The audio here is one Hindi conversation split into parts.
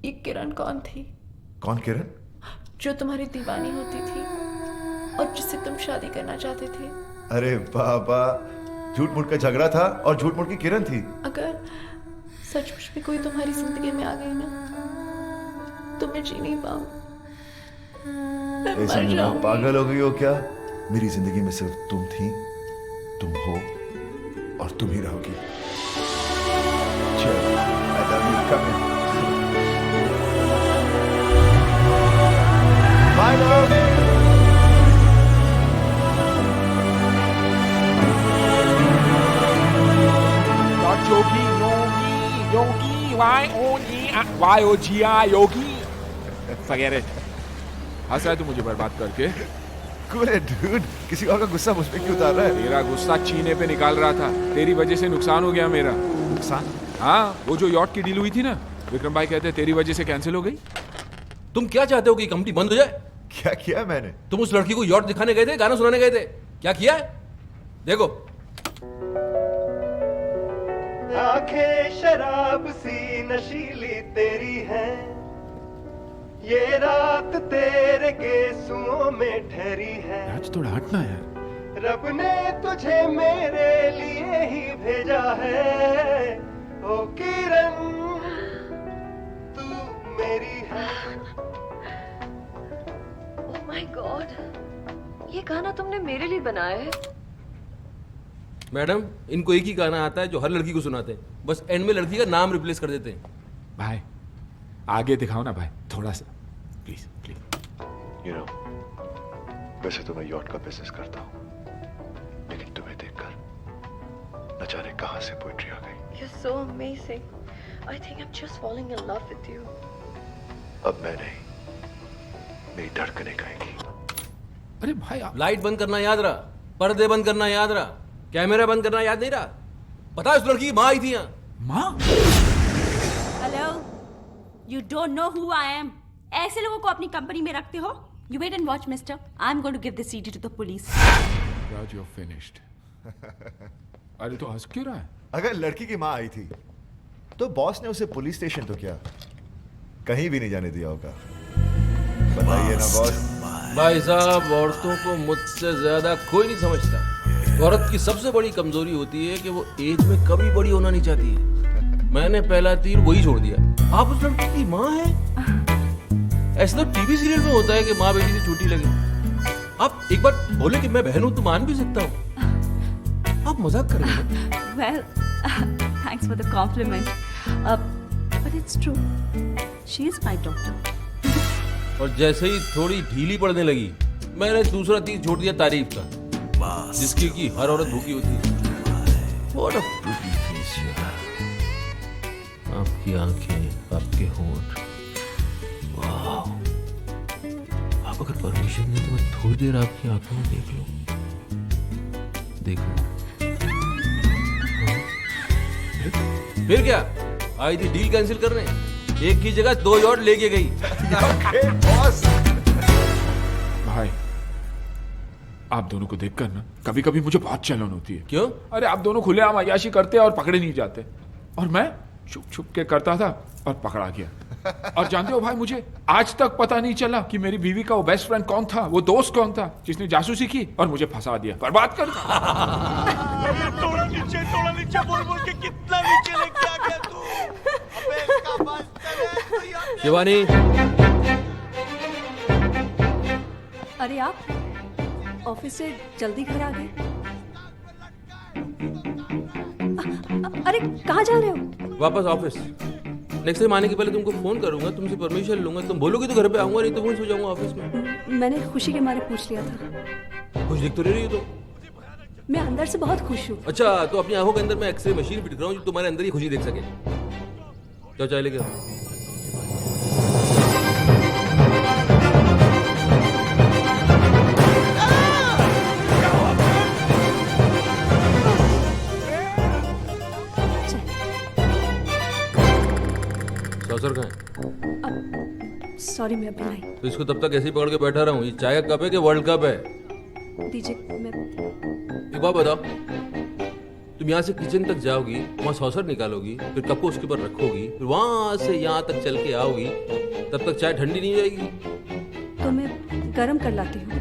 ये किरण कौन थी? कौन किरण? जो तुम्हारी दीवानी होती थी और जिससे तुम शादी करना चाहते थे। अरे बाबा, झूठ मूठ का झगड़ा था और झूठ मूठ की किरण थी। अगर सचमुच में कोई तुम्हारी जिंदगी में आ गई ना तो मैं जी नहीं पाऊँ। मैं ऐसा मर नहीं, जाऊंगी। पागल हो गई हो क्या? मेरी जिंदगी में सिर्फ तुम थी, तुम हो और तुम ही रहोगी। चल, I love you, come in. Bye, love. Yogi, Yogi, Yogi, Y-O-G-I, Yogi. Forget it. हंस रहा है तू मुझे बर्बाद करके? Cool है, dude. किसी और का गुस्सा मुझ पे क्यों उतार रहा है? तेरा गुस्सा चीने पे निकाल रहा था। तेरी वजह से नुकसान हो गया मेरा। नुकसान? हाँ, वो जो यॉट की डील हुई थी ना, विक्रम भाई कहते तेरी वजह से कैंसिल हो गई। तुम क्या चाहते हो कि कंपनी बंद हो जाए? क्या किया मैंने? तुम उस लड़की को यॉट दिखाने गए थे, गाना सुनाने गए थे, क्या किया है? देखो। आंखें शराब सी नशीली तेरी हैं, ये रात तेरे गेसुओं में ठहरी है। आज थोड़ा हटना यार। रब ने तुझे मेरे लिए ही भेजा है, ओ किरण तू मेरी है। ओह माय गॉड, ये गाना तुमने मेरे लिए बनाया है? मैडम, इनको एक ही गाना आता है जो हर लड़की को सुनाते हैं, बस एंड में लड़की का नाम रिप्लेस कर देते हैं। भाई, आगे दिखाओ ना भाई, थोड़ा सा, प्लीज प्लीज। You know, वैसे तो मैं यॉट का बिजनेस करता हूँ, लेकिन तुम्हें देखकर न जाने कहां से पोएट्री आ गई। You're so amazing. I think I'm just falling in love with you. अब मैं नहीं, मेरी धड़कनें गाएंगी। अरे भाई आप... लाइट बंद करना याद रहा, पर्दे बंद करना याद रहा, कैमरा बंद करना याद नहीं रहा। पता है उस लड़की की माँ आई थी यहाँ। माँ? Hello, you don't know who I am. ऐसे लोगों को अपनी कंपनी में रखते हो? You wait and watch mister, I am going to give this CD to the police. Raj, you're finished. अरे तो हंस क्यों रहा है? अगर लड़की की माँ आई थी तो बॉस ने उसे पुलिस स्टेशन तो क्या, कहीं भी नहीं जाने दिया होगा। बताइए ना बॉस। भाई साहब, औरतों को मुझसे ज्यादा कोई नहीं समझता। औरत की सबसे बड़ी कमजोरी होती है कि वो एज में कभी बड़ी होना नहीं चाहती है। मैंने पहला तीर वही छोड़ दिया। आप उस लड़की की माँ हैं? ऐसा तो टीवी सीरियल में होता है कि माँ बेटी से छोटी लगे। आप एक बार बोले कि मैं बहन हूं तो मान भी सकता हूँ। आप मजाक कर रहे हैं। Well, thanks for the compliment, but it's true, she is my daughter. और जैसे ही थोड़ी ढीली पड़ने लगी, मैंने दूसरा तीर छोड़ दिया तारीफ का, जिसकी की हर औरत भूखी होती है। What a pretty face you have. आपकी आंखें, आपके होंठ, वाह। आप अगर परमिशन दें तो मैं थोड़ी देर आपकी आंखों में देख लूं। देखो। फिर क्या? आई थी डील कैंसिल करने, एक की जगह 2 यॉट लेके गई। बॉस। भाई, आप दोनों को देखकर ना कभी कभी मुझे बहुत चलन होती है। क्यों? अरे आप दोनों खुलेआम अय्याशी करते और पकड़े नहीं जाते, और मैं छुप छुप के करता था और पकड़ा गया। और जानते हो भाई, मुझे आज तक पता नहीं चला कि मेरी बीवी का वो बेस्ट फ्रेंड कौन था, वो दोस्त कौन था जिसने जासूसी की और मुझे फंसा दिया, बर्बाद कर दिया। थोड़ा नीचे बोल बोल के कितना नीचे लेके आ गया तू। अबे इसका बस चले। शिवानी, अरे आप ऑफिस से जल्दी घर आ गए? अरे कहाँ जा रहे हो? वापस ऑफिस। नेक्स्ट टाइम आने के पहले तुमको फोन करूंगा, तुमसे परमिशन लूंगा। तुम बोलोगे तो घर पे आऊंगा, नहीं तो वहीं सो जाऊंगा ऑफिस में। मैंने खुशी के मारे पूछ लिया था। खुश दिख तो नहीं रही हो तो। मैं अंदर से बहुत खुश हूँ। अच्छा, तो अपनी आंखों के अंदर मैं एक्सरे मशीन फिट कर रहा हूँ जो तुम्हारे अंदर ही खुशी देख सके। जाओ चाय लेके आओ। सर कहाँ है? सॉरी, मैं अभी लाई। तो इसको तब तक ऐसे ही पकड़ के बैठा रहा हूँ? ये चाय का कप है कि वर्ल्ड कप है? दीजिए। मैं एक बात बताओ, तुम यहाँ से किचन तक जाओगी, वहाँ सॉसर निकालोगी, फिर कप को उसके ऊपर रखोगी, फिर वहाँ से यहाँ तक चल के आओगी, तब तक चाय ठंडी नहीं हो जाएगी। तो मैं गरम कर लाती हूँ।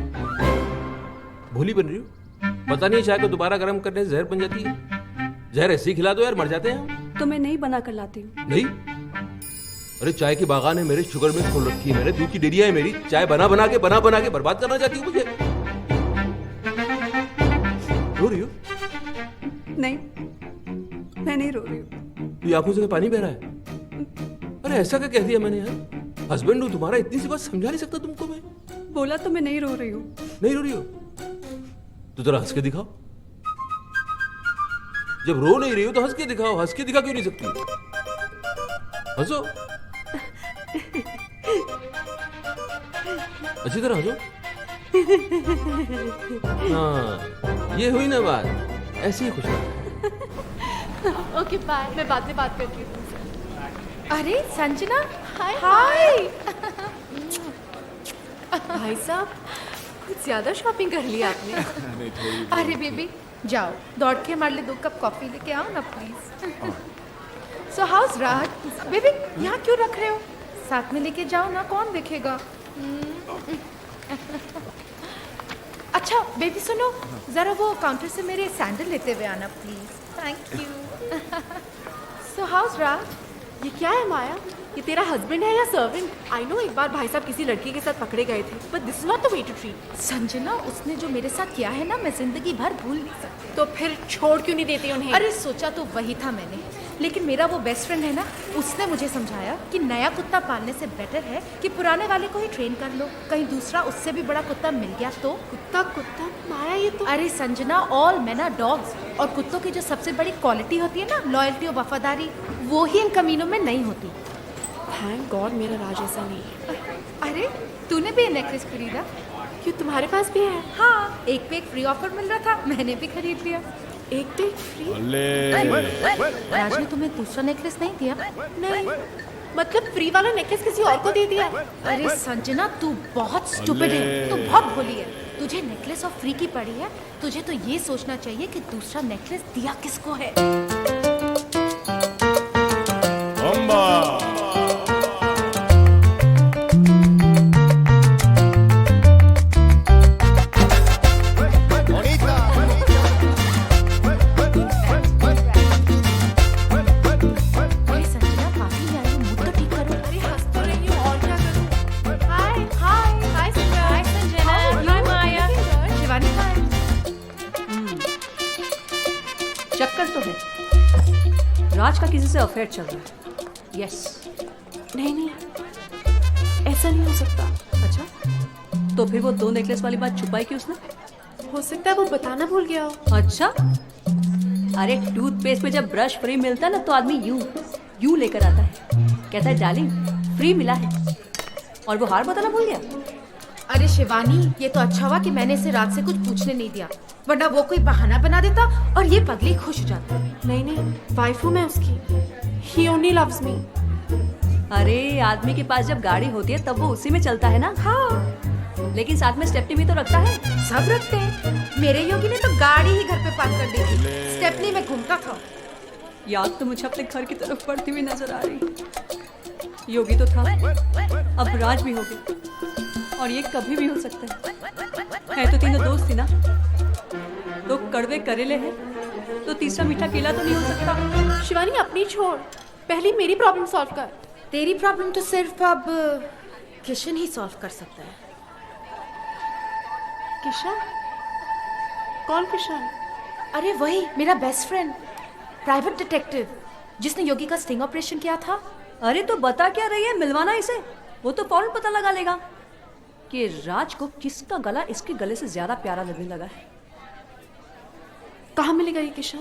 भोली बन रही हो? पता नहीं चाय को दोबारा गर्म करने से जहर बन जाती है। जहर ऐसे ही खिला दो यार, मर जाते हैं हम। तो मैं नहीं बना कर लाती हूँ। नहीं, अरे चाय की बागान है मेरे, शुगर मिल खोल रखी है मैंने, दूध की डेरिया है मेरी, चाय बना बना के बर्बाद करना चाहती हूँ मुझे। रो रही हो? नहीं, मैं नहीं रो रही हूँ। ये आंखों से पानी बह रहा है। अरे ऐसा क्या कह दिया मैंने यार? हस्बैंड हूँ तुम्हारा, इतनी सी बात समझा नहीं सकता तुमको मैं? बोला तो मैं नहीं रो रही हूँ। नहीं रो रही हो तो जरा हंस के दिखाओ। जब रो नहीं रही हो तो हंस के दिखाओ। हंस के दिखा क्यों नहीं सकती? हंसो, अच्छी तरह हंसो। हाँ, ये हुई ना बात, ऐसे ही खुश रहो। ओके बाय, मैं बाद में बात करती हूँ। अरे संजना, हाय हाय। भाई साहब, कुछ ज्यादा शॉपिंग कर ली आपने। अरे बेबी जाओ, दौड़ के हमारे लिए 2 कप कॉफी लेके आओ ना please. So how's Raj? Baby यहाँ क्यों रख रहे हो? साथ में लेके जाओ ना, कौन देखेगा? अच्छा बेबी सुनो, जरा वो काउंटर से मेरे सैंडल लेते हुए आना please. Thank you. So how's Raj? ये क्या है माया? ये तेरा हस्बैंड है या सर्वेंट? आई नो एक बार भाई साहब किसी लड़की के साथ पकड़े गए थे, but this is not the way to treat. Sanjana, उसने जो मेरे साथ किया है ना, मैं जिंदगी भर भूल नहीं सकती। तो फिर छोड़ क्यों नहीं देती उन्हें? अरे सोचा तो वही था मैंने, लेकिन मेरा वो बेस्ट फ्रेंड है ना, उसने मुझे समझाया कि नया कुत्ता पालने से बेटर है कि पुराने वाले को ही ट्रेन कर लो। कहीं दूसरा उससे भी बड़ा कुत्ता मिल गया तो? कुत्ता कुत्ता माया, ये तो अरे Sanjana, all men are dogs, और कुत्तों की जो सबसे बड़ी क्वालिटी होती है ना, लॉयल्टी और वफादारी, वो ही इन कमीनों में नहीं होती। थैंक गॉड मेरा राज ऐसा नहीं है। अरे तूने भी ये नेकलेस खरीदा? क्यों, तुम्हारे पास भी है? हाँ, एक पे एक फ्री ऑफर मिल रहा था, मैंने भी खरीद लिया। एक पे फ्री? राज ने तुम्हें दूसरा नेकलेस नहीं दिया? नहीं, मतलब फ्री वाला नेकलेस किसी और को दे दिया? अरे संजना, तू बहुत स्टूपिड है, तू बहुत भोली है। तुझे नेकलेस और फ्री की पड़ी है, तुझे तो ये सोचना चाहिए कि दूसरा नेकलेस दिया किसको है। अरे संजना, काफी नहीं आई, मूड तो ठीक करो। अरे हंस तो रही हूँ, और क्या करूँ? हाय हाय हाय संजना। हाय संजना, हाय माया। शिवानी हाय। चक्कर तो है, राज का किसी से अफेयर चल रहा है। यस। नहीं नहीं, ऐसा नहीं हो सकता। अच्छा, तो फिर वो 2 नेकलेस वाली बात छुपाई क्यों उसने? हो सकता है वो बताना भूल गया हो। अच्छा, अरे टूथपेस्ट में जब ब्रश फ्री मिलता है ना, तो आदमी यूं लेकर आता है, कहता है डार्लिंग फ्री मिला है, और वो हार बताना भूल गया। अरे शिवानी, ये तो अच्छा हुआ कि मैंने इसे रात से कुछ पूछने नहीं दिया, वरना वो कोई बहाना बना देता और ये पगली खुश हो जाती। नहीं नहीं, वाइफ हूँ मैं उसकी। ही ओनली लव्स मी। अरे आदमी के पास जब गाड़ी होती है तब वो उसी में चलता है ना। हाँ, लेकिन साथ में स्टेपनी भी तो रखता है। सब रखते हैं। मेरे योगी ने तो गाड़ी ही घर पे पार्क कर दी थी, स्टेपनी में घूमता था। याद तो मुझे अपने घर की तरफ बढ़ती हुई नजर आ रही। योगी तो था, अब राज भी हो गया, और ये कभी भी हो सकता है। तो तीनों दोस्त थी ना, 2 कड़वे करेले हैं, तो तीसरा मीठा केला तो नहीं हो सकता। शिवानी अपनी छोड़, पहले मेरी प्रॉब्लम सॉल्व कर। तेरी प्रॉब्लम तो सिर्फ अब किशन ही सॉल्व कर सकता है। किशन? कौन किशन? अरे वही मेरा बेस्ट फ्रेंड, प्राइवेट डिटेक्टिव, जिसने योगी का स्टिंग ऑपरेशन किया था। अरे तो बता क्या रही है, मिलवाना इसे, वो तो फौरन पता लगा लेगा कि राज को किसका गला इसके गले से ज्यादा प्यारा लगने लगा है। कहाँ मिलेगा ये Kishan?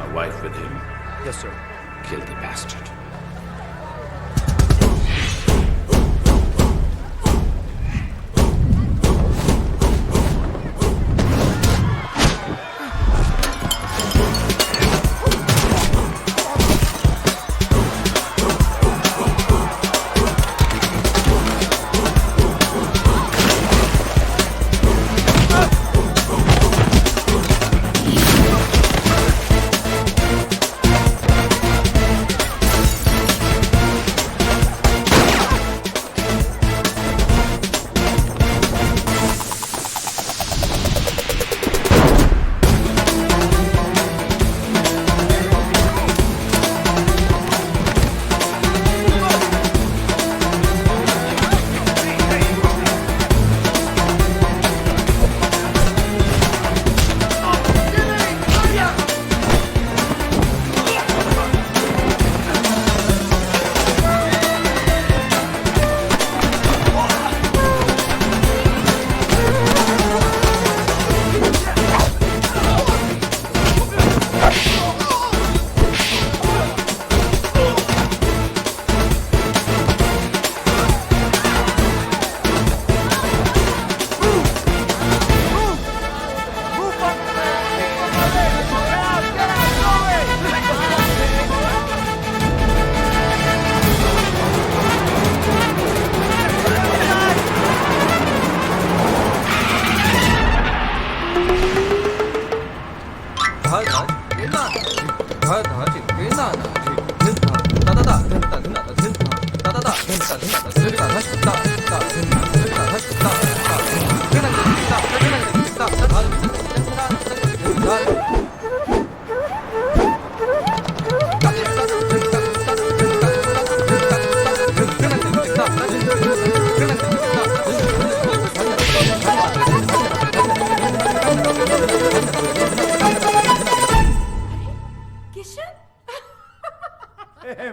my wife with him. Yes, sir. Kill the bastard.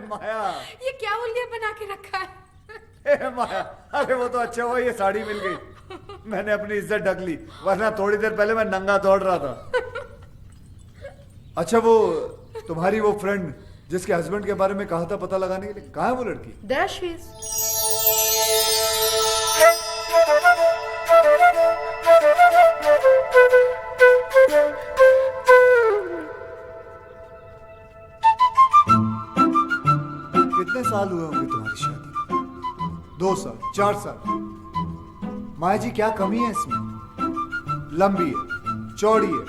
माया, ये क्या उल्लिया बना के रखा है? माया, अरे वो तो अच्छा हुआ ये साड़ी मिल गई, मैंने अपनी इज्जत ढक ली, वरना थोड़ी देर पहले मैं नंगा दौड़ रहा था। अच्छा वो तुम्हारी वो फ्रेंड जिसके हस्बैंड के बारे में कहा था पता लगाने के लिए, कहाँ है वो लड़की? There she is. कितने साल हुए होंगे तुम्हारी शादी? 2 साल, 4 साल? माया जी क्या कमी है इसमें? लंबी है, चौड़ी है,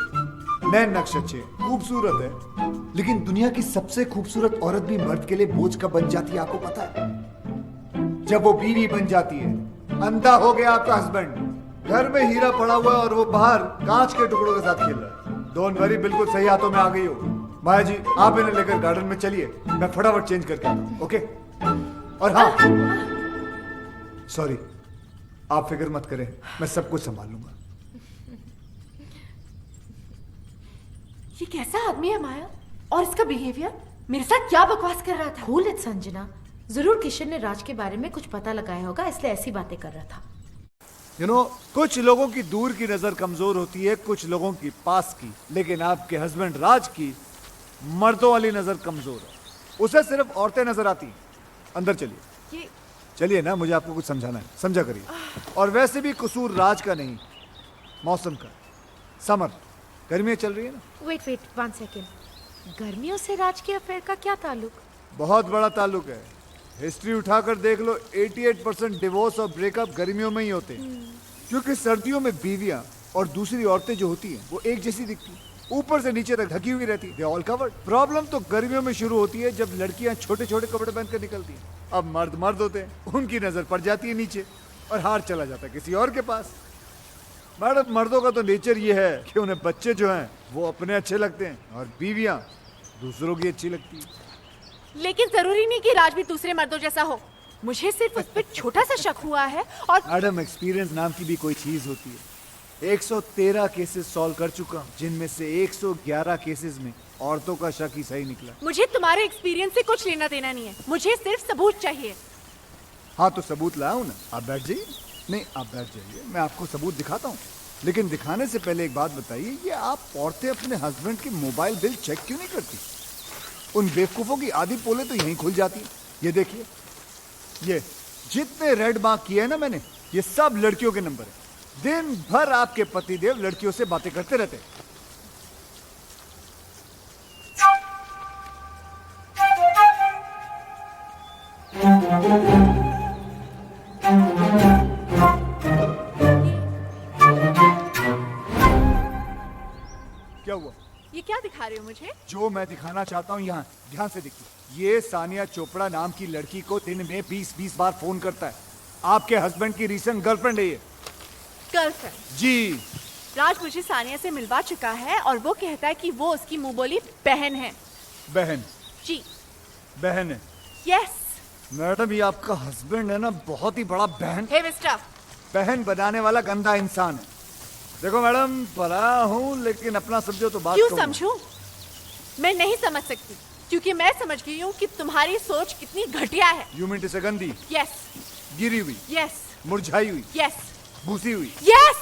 नैन नक्श अच्छे, खूबसूरत है, लेकिन दुनिया की सबसे खूबसूरत औरत भी मर्द के लिए बोझ कब बन जाती है आपको पता है? जब वो बीवी बन जाती है। अंधा हो गया आपका हस्बैंड, घर में हीरा पड़ा हुआ है और वो बाहर कांच के टुकड़ों के साथ खेल रहा है। डोंट वरी, बिल्कुल सही हाथों में आ गई हो। माया जी आप इन्हें लेकर गार्डन में चलिए, मैं फटाफट चेंज करके आता हूं, ओके? और हाँ, सॉरी, आप फिक्र मत करें, मैं सब कुछ संभाल लूंगा। ये कैसा आदमी है माया? और इसका बिहेवियर मेरे साथ क्या बकवास कर रहा था? कूल इट संजना, जरूर किशन ने राज के बारे में कुछ पता लगाया होगा, इसलिए ऐसी बातें कर रहा था। You know, कुछ लोगों की दूर की नजर कमजोर होती है, कुछ लोगों की पास की, लेकिन आपके हस्बैंड राज की मर्दों वाली नजर कमजोर है। उसे सिर्फ औरतें नजर आती हैं। अंदर चलिए, ये चलिए ना, मुझे आपको कुछ समझाना है, समझा करिए। और वैसे भी कसूर राज का नहीं, मौसम का। समर, गर्मियाँ चल रही है ना? वेट 1 सेकेंड, गर्मियों से राज के अफेयर का क्या ताल्लुक? बहुत बड़ा ताल्लुक है। हिस्ट्री उठाकर देख लो, 88% डिवोर्स और ब्रेकअप गर्मियों में ही होते हैं, क्योंकि सर्दियों में बीवियां और दूसरी औरतें जो होती हैं वो एक जैसी दिखती हैं, ऊपर से नीचे तक ढकी हुई रहती है, ऑल कवर्ड। प्रॉब्लम तो गर्मियों में शुरू होती है जब लड़कियां छोटे छोटे कपड़े पहनकर निकलती हैं। अब मर्द होते हैं, उनकी नजर पड़ जाती है नीचे और हार चला जाता है किसी और के पास। मैडम, मर्दों का तो नेचर ये है कि उन्हें बच्चे जो हैं वो अपने अच्छे लगते हैं और बीवियां दूसरों की अच्छी लगती है। लेकिन जरूरी नहीं कि राज भी दूसरे मर्दों जैसा हो। मुझे सिर्फ उस पर छोटा सा शक हुआ है। और मैडम, एक्सपीरियंस नाम की भी कोई चीज होती है। 113 केसेस सॉल्व कर चुका हूं, जिनमें से 111 केसेस में औरतों का शक ही सही निकला। मुझे तुम्हारे एक्सपीरियंस से कुछ लेना देना नहीं है, मुझे सिर्फ सबूत चाहिए। हाँ तो सबूत लाऊं ना, आप बैठ जाइए। नहीं, आप बैठ जाइए, मैं आपको सबूत दिखाता हूँ। लेकिन दिखाने से पहले एक बात बताइए, ये आप औरतें अपने हस्बैंड की मोबाइल बिल चेक क्यों नहीं करती? उन बेवकूफों की आधी पोले तो यहीं खुल जाती है। ये देखिए, ये जितने रेड मार्क किए हैं ना मैंने, ये सब लड़कियों के नंबर है। दिन भर आपके पतिदेव लड़कियों से बातें करते रहते हैं। क्या हुआ? ये क्या दिखा रहे हो मुझे? जो मैं दिखाना चाहता हूँ यहाँ ध्यान से देखिए। ये सानिया चोपड़ा नाम की लड़की को दिन में 20-20 बार फोन करता है। आपके हस्बैंड की रीसेंट गर्लफ्रेंड है ये। गर्लफ्रेंड? जी। राज मुझे सानिया से मिलवा चुका है और वो कहता है कि वो उसकी मुंह बोली बहन है। बहन? जी। बहन है? यस। मैडम, ये आपका हस्बैंड है ना, बहुत ही बड़ा बहन हे मिस्टर, बहन बनाने वाला गंदा इंसान है। देखो मैडम, भला हूँ लेकिन अपना समझो तो बात क्यों कहूँ। समझूं? मैं नहीं समझ सकती क्योंकि मैं समझ गई हूँ कि तुम्हारी सोच कितनी घटिया है। यू मीन टू से गंदी, यस, गिरी हुई, यस, मुरझाई हुई, यस, भूसी हुई। यस।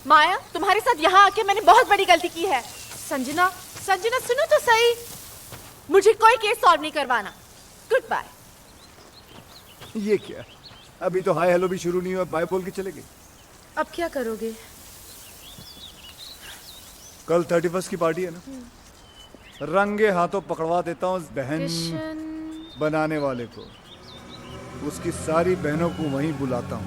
माया, तुम्हारे साथ यहाँ आके मैंने बहुत बड़ी गलती की है। संजना, संजना सुनो तो सही, मुझे कोई केस सॉल्व नहीं करवाना। Goodbye. ये क्या, अभी तो हाय हेलो भी शुरू नहीं हुआ, बाय बोल के चले गए। अब क्या करोगे? कल 31 की पार्टी है ना, रंगे हाथों पकड़वा देता हूँ उस बहन बनाने वाले को। उसकी सारी बहनों को वहीं बुलाता हूँ,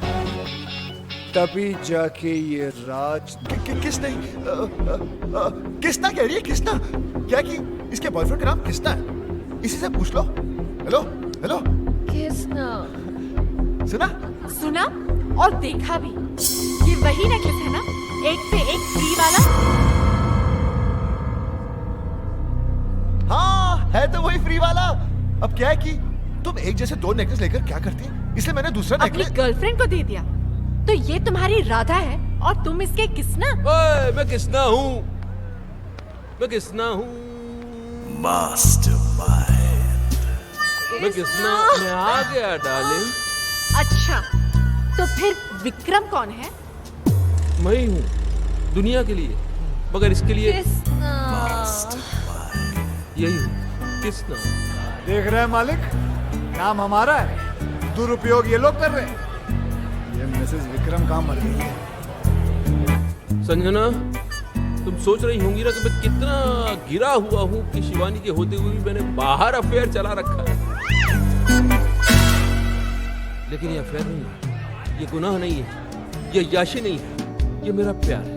तभी जाके ये राज। किसने किसना कह रही है? किसना क्या कि इसके बॉयफ्रेंड का नाम किसना है? इसी से पूछ लो। Hello hello, Kisna? सुना? सुना और देखा भी। ये वही नेकलेस है ना, एक पे एक फ्री वाला? हाँ, है तो वही फ्री वाला। अब क्या है कि तुम एक जैसे दो नेकलेस लेकर क्या करती है, इसलिए मैंने दूसरा अपनी नेकलेस। गर्लफ्रेंड को दे दिया। तो ये तुम्हारी राधा है और तुम इसके किसना? ओए, मैं किसना हूँ? मैं किसना हूँ? मैं किसना? मैं आ गया डार्लिंग। अच्छा, तो फिर विक्रम कौन है? मैं ही हूँ दुनिया के लिए, मगर इसके लिए यही हूँ। किसना? देख रहे हैं मालिक, नाम हमारा है, दुरुपयोग ये लोग कर रहे हैं। ये मिसेस विक्रम कहाँ मर गई है? संजना, तुम सोच रही होंगी ना कि मैं कितना गिरा हुआ हूँ कि शिवानी के होते हुए भी मैंने बाहर अफेयर चला रखा है। लेकिन ये अफेयर नहीं है, ये गुनाह नहीं है, ये याशी नहीं है, ये मेरा प्यार है।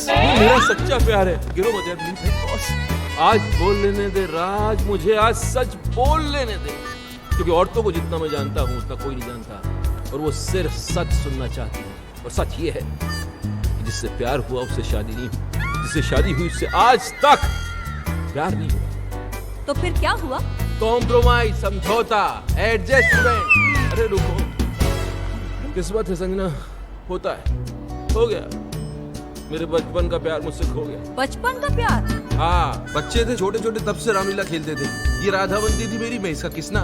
ये मेरा सच्चा प्यार है। गिरो मत यार प्लीज। आज बोल लेने दे राज, मुझे आज सच बोल लेने दे, क्योंकि औरतों को जितना मैं जानता हूँ उतना कोई नहीं जानता, और वो सिर्फ सच सुनना चाहती है। और सच ये है कि जिससे प्यार हुआ उससे शादी नहीं हुई, जिससे शादी हुई उससे आज तक प्यार नहीं हुआ। तो फिर क्या हुआ? कॉम्प्रोमाइज, समझौता, एडजस्टमेंट। अरे रुको, किस्मत है संजना, होता है, हो गया। मेरे बचपन का प्यार मुझसे खो गया। बचपन का प्यार? हाँ, बच्चे थे छोटे छोटे, तब से रामलीला खेलते थे। ये राधा बनती थी मेरी, मैं इसका किसना।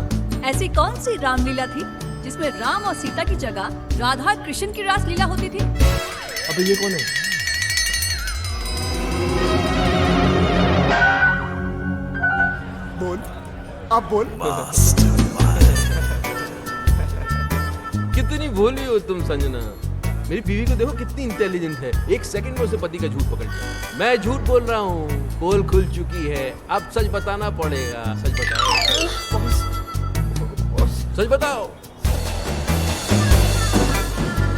ऐसी कौन सी रामलीला थी जिसमें राम और सीता की जगह राधा कृष्ण की रासलीला होती थी? अबे ये कौन है? बोल, अब बोल। कितनी भोली हो तुम संजना। मेरी बीवी को देखो कितनी इंटेलिजेंट है, एक सेकंड में उसे पति का झूठ पकड़ लिया। मैं झूठ बोल रहा हूँ, पोल खुल चुकी है, अब सच बताना पड़ेगा। सच बताओ, सच बताओ।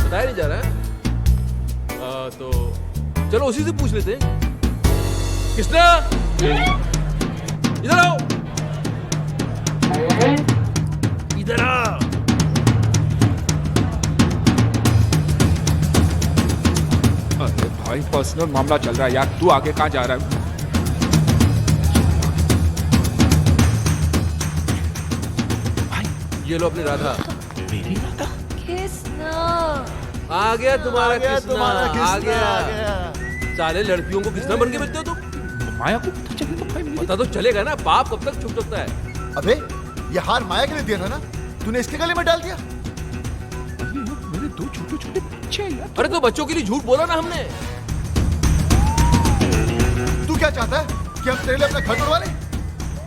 बताया नहीं जा रहा है? तो चलो उसी से पूछ लेते हैं। किसना? इधर आओ, इधर आओ। अरे भाई, पर्सनल मामला चल रहा है यार, तू आगे कहाँ जा रहा है? भाई ये लो अपनी राधा। मेरी राधा? किसना? आ गया तुम्हारा किसना, तुम्हारा किसना आ गया। आ गया। साले लड़कियों को किसना बन के बेचते हो तुम? माया को पता चले तो भाई मेरी। पता तो चलेगा ना, बाप कब तक छुप सकता है? अबे, ये हार माया के लिए दिया था ना, तूने इसके गले में डाल दिया। मेरे दो छोटे छोटे बच्चे हैं यार। अरे तो बच्चों के लिए झूठ बोला ना हमने। क्या चाहता है कि हम तेरे लिए अपना घर बनवा लें?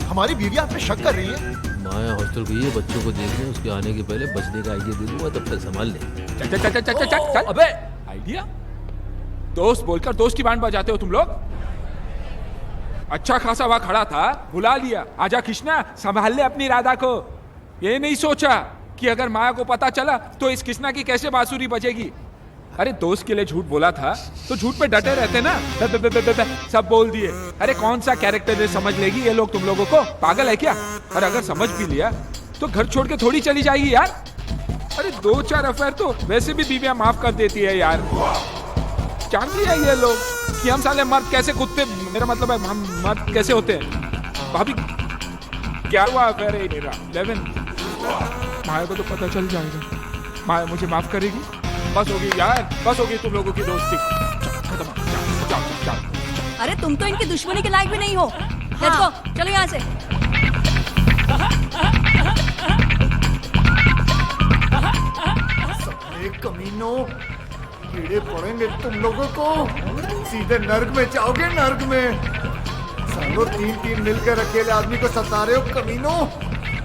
हमारी बीवी आप पे शक कर रही है। माया हॉस्टल गई है बच्चों को देखने, उसके आने के पहले बचने का आइडिया दे दूंगा, तब तक संभाल ले। चल चल चल चल चल चल चल। अबे आइडिया, दोस्त बोलकर दोस्त की बैंड बजाते हो तुम लोग। अच्छा खासा वहां खड़ा था, बुला लिया, आजा कृष्णा संभाल ले अपनी राधा को। ये नहीं सोचा कि अगर माया को पता चला तो इस कृष्णा की कैसे बांसुरी बजेगी। अरे दोस्त के लिए झूठ बोला था तो झूठ पे डटे रहते ना। सब बोल दिए। अरे कौन सा कैरेक्टर समझ लेगी ये लोग तुम लोगों को, पागल है क्या? और अगर समझ भी लिया तो घर छोड़ के थोड़ी चली जाएगी यार। अरे 2-4 अफेयर तो वैसे भी बीवियां माफ कर देती है यार। जानती है ये लोग कि हम साले मर्द कैसे कुत्ते, मेरा मतलब है हम मर्द कैसे होते हैं। भाभी 11वां अफेयर है मेरा, 11। माया को तो पता चल जाएगा, माया मुझे माफ करेगी। बस होगी यार, बस होगी तुम लोगों की दोस्ती खत्म। जाओ जाओ जाओ। अरे तुम तो इनकी दुश्मनी के लायक भी नहीं हो। लेट्स गो, चलो यहाँ से। साले कमीनों, कीड़े पड़ेंगे तुम लोगों को। सीधे नर्क में जाओगे, नर्क में। सालों 3-3 मिलकर अकेले आदमी को सता रहे हो कमीनों।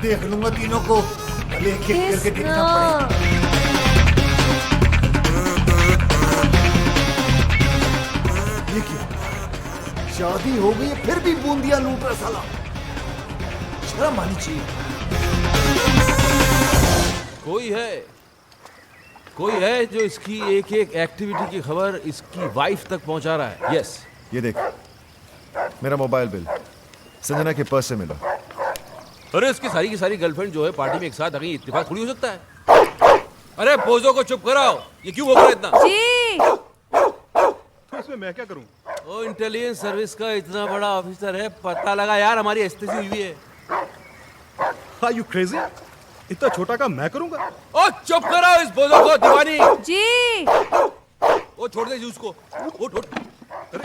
देख लूंगा तीनों को, भले एक-एक करके देखना पड़े। ये क्या? शादी हो गई फिर भी बूंदिया लूट रहा साला। शर्म आनी चाहिए। कोई है जो इसकी एक एक एक्टिविटी की खबर इसकी वाइफ तक पहुंचा रहा है। यस, ये देख, मेरा मोबाइल बिल संजना के पर्स से मिला। अरे इसकी सारी की सारी गर्लफ्रेंड जो है पार्टी में एक साथ आ गई, इत्तेफाक थोड़ी हो सकता है। अरे पोजो को चुप कराओ, ये क्यों बोल रहा है इतना? जी तो इसमें मैं क्या करूं? ओ इंटेलिजेंस सर्विस का इतना बड़ा ऑफिसर है, पता लगा यार हमारी एस्तेसी हुई है। Are you crazy? इतना छोटा काम मैं करूंगा? ओ चुप कराओ इस बोझो को, दीवानी। जी ओ छोड़ दे उसको, उठ उठ,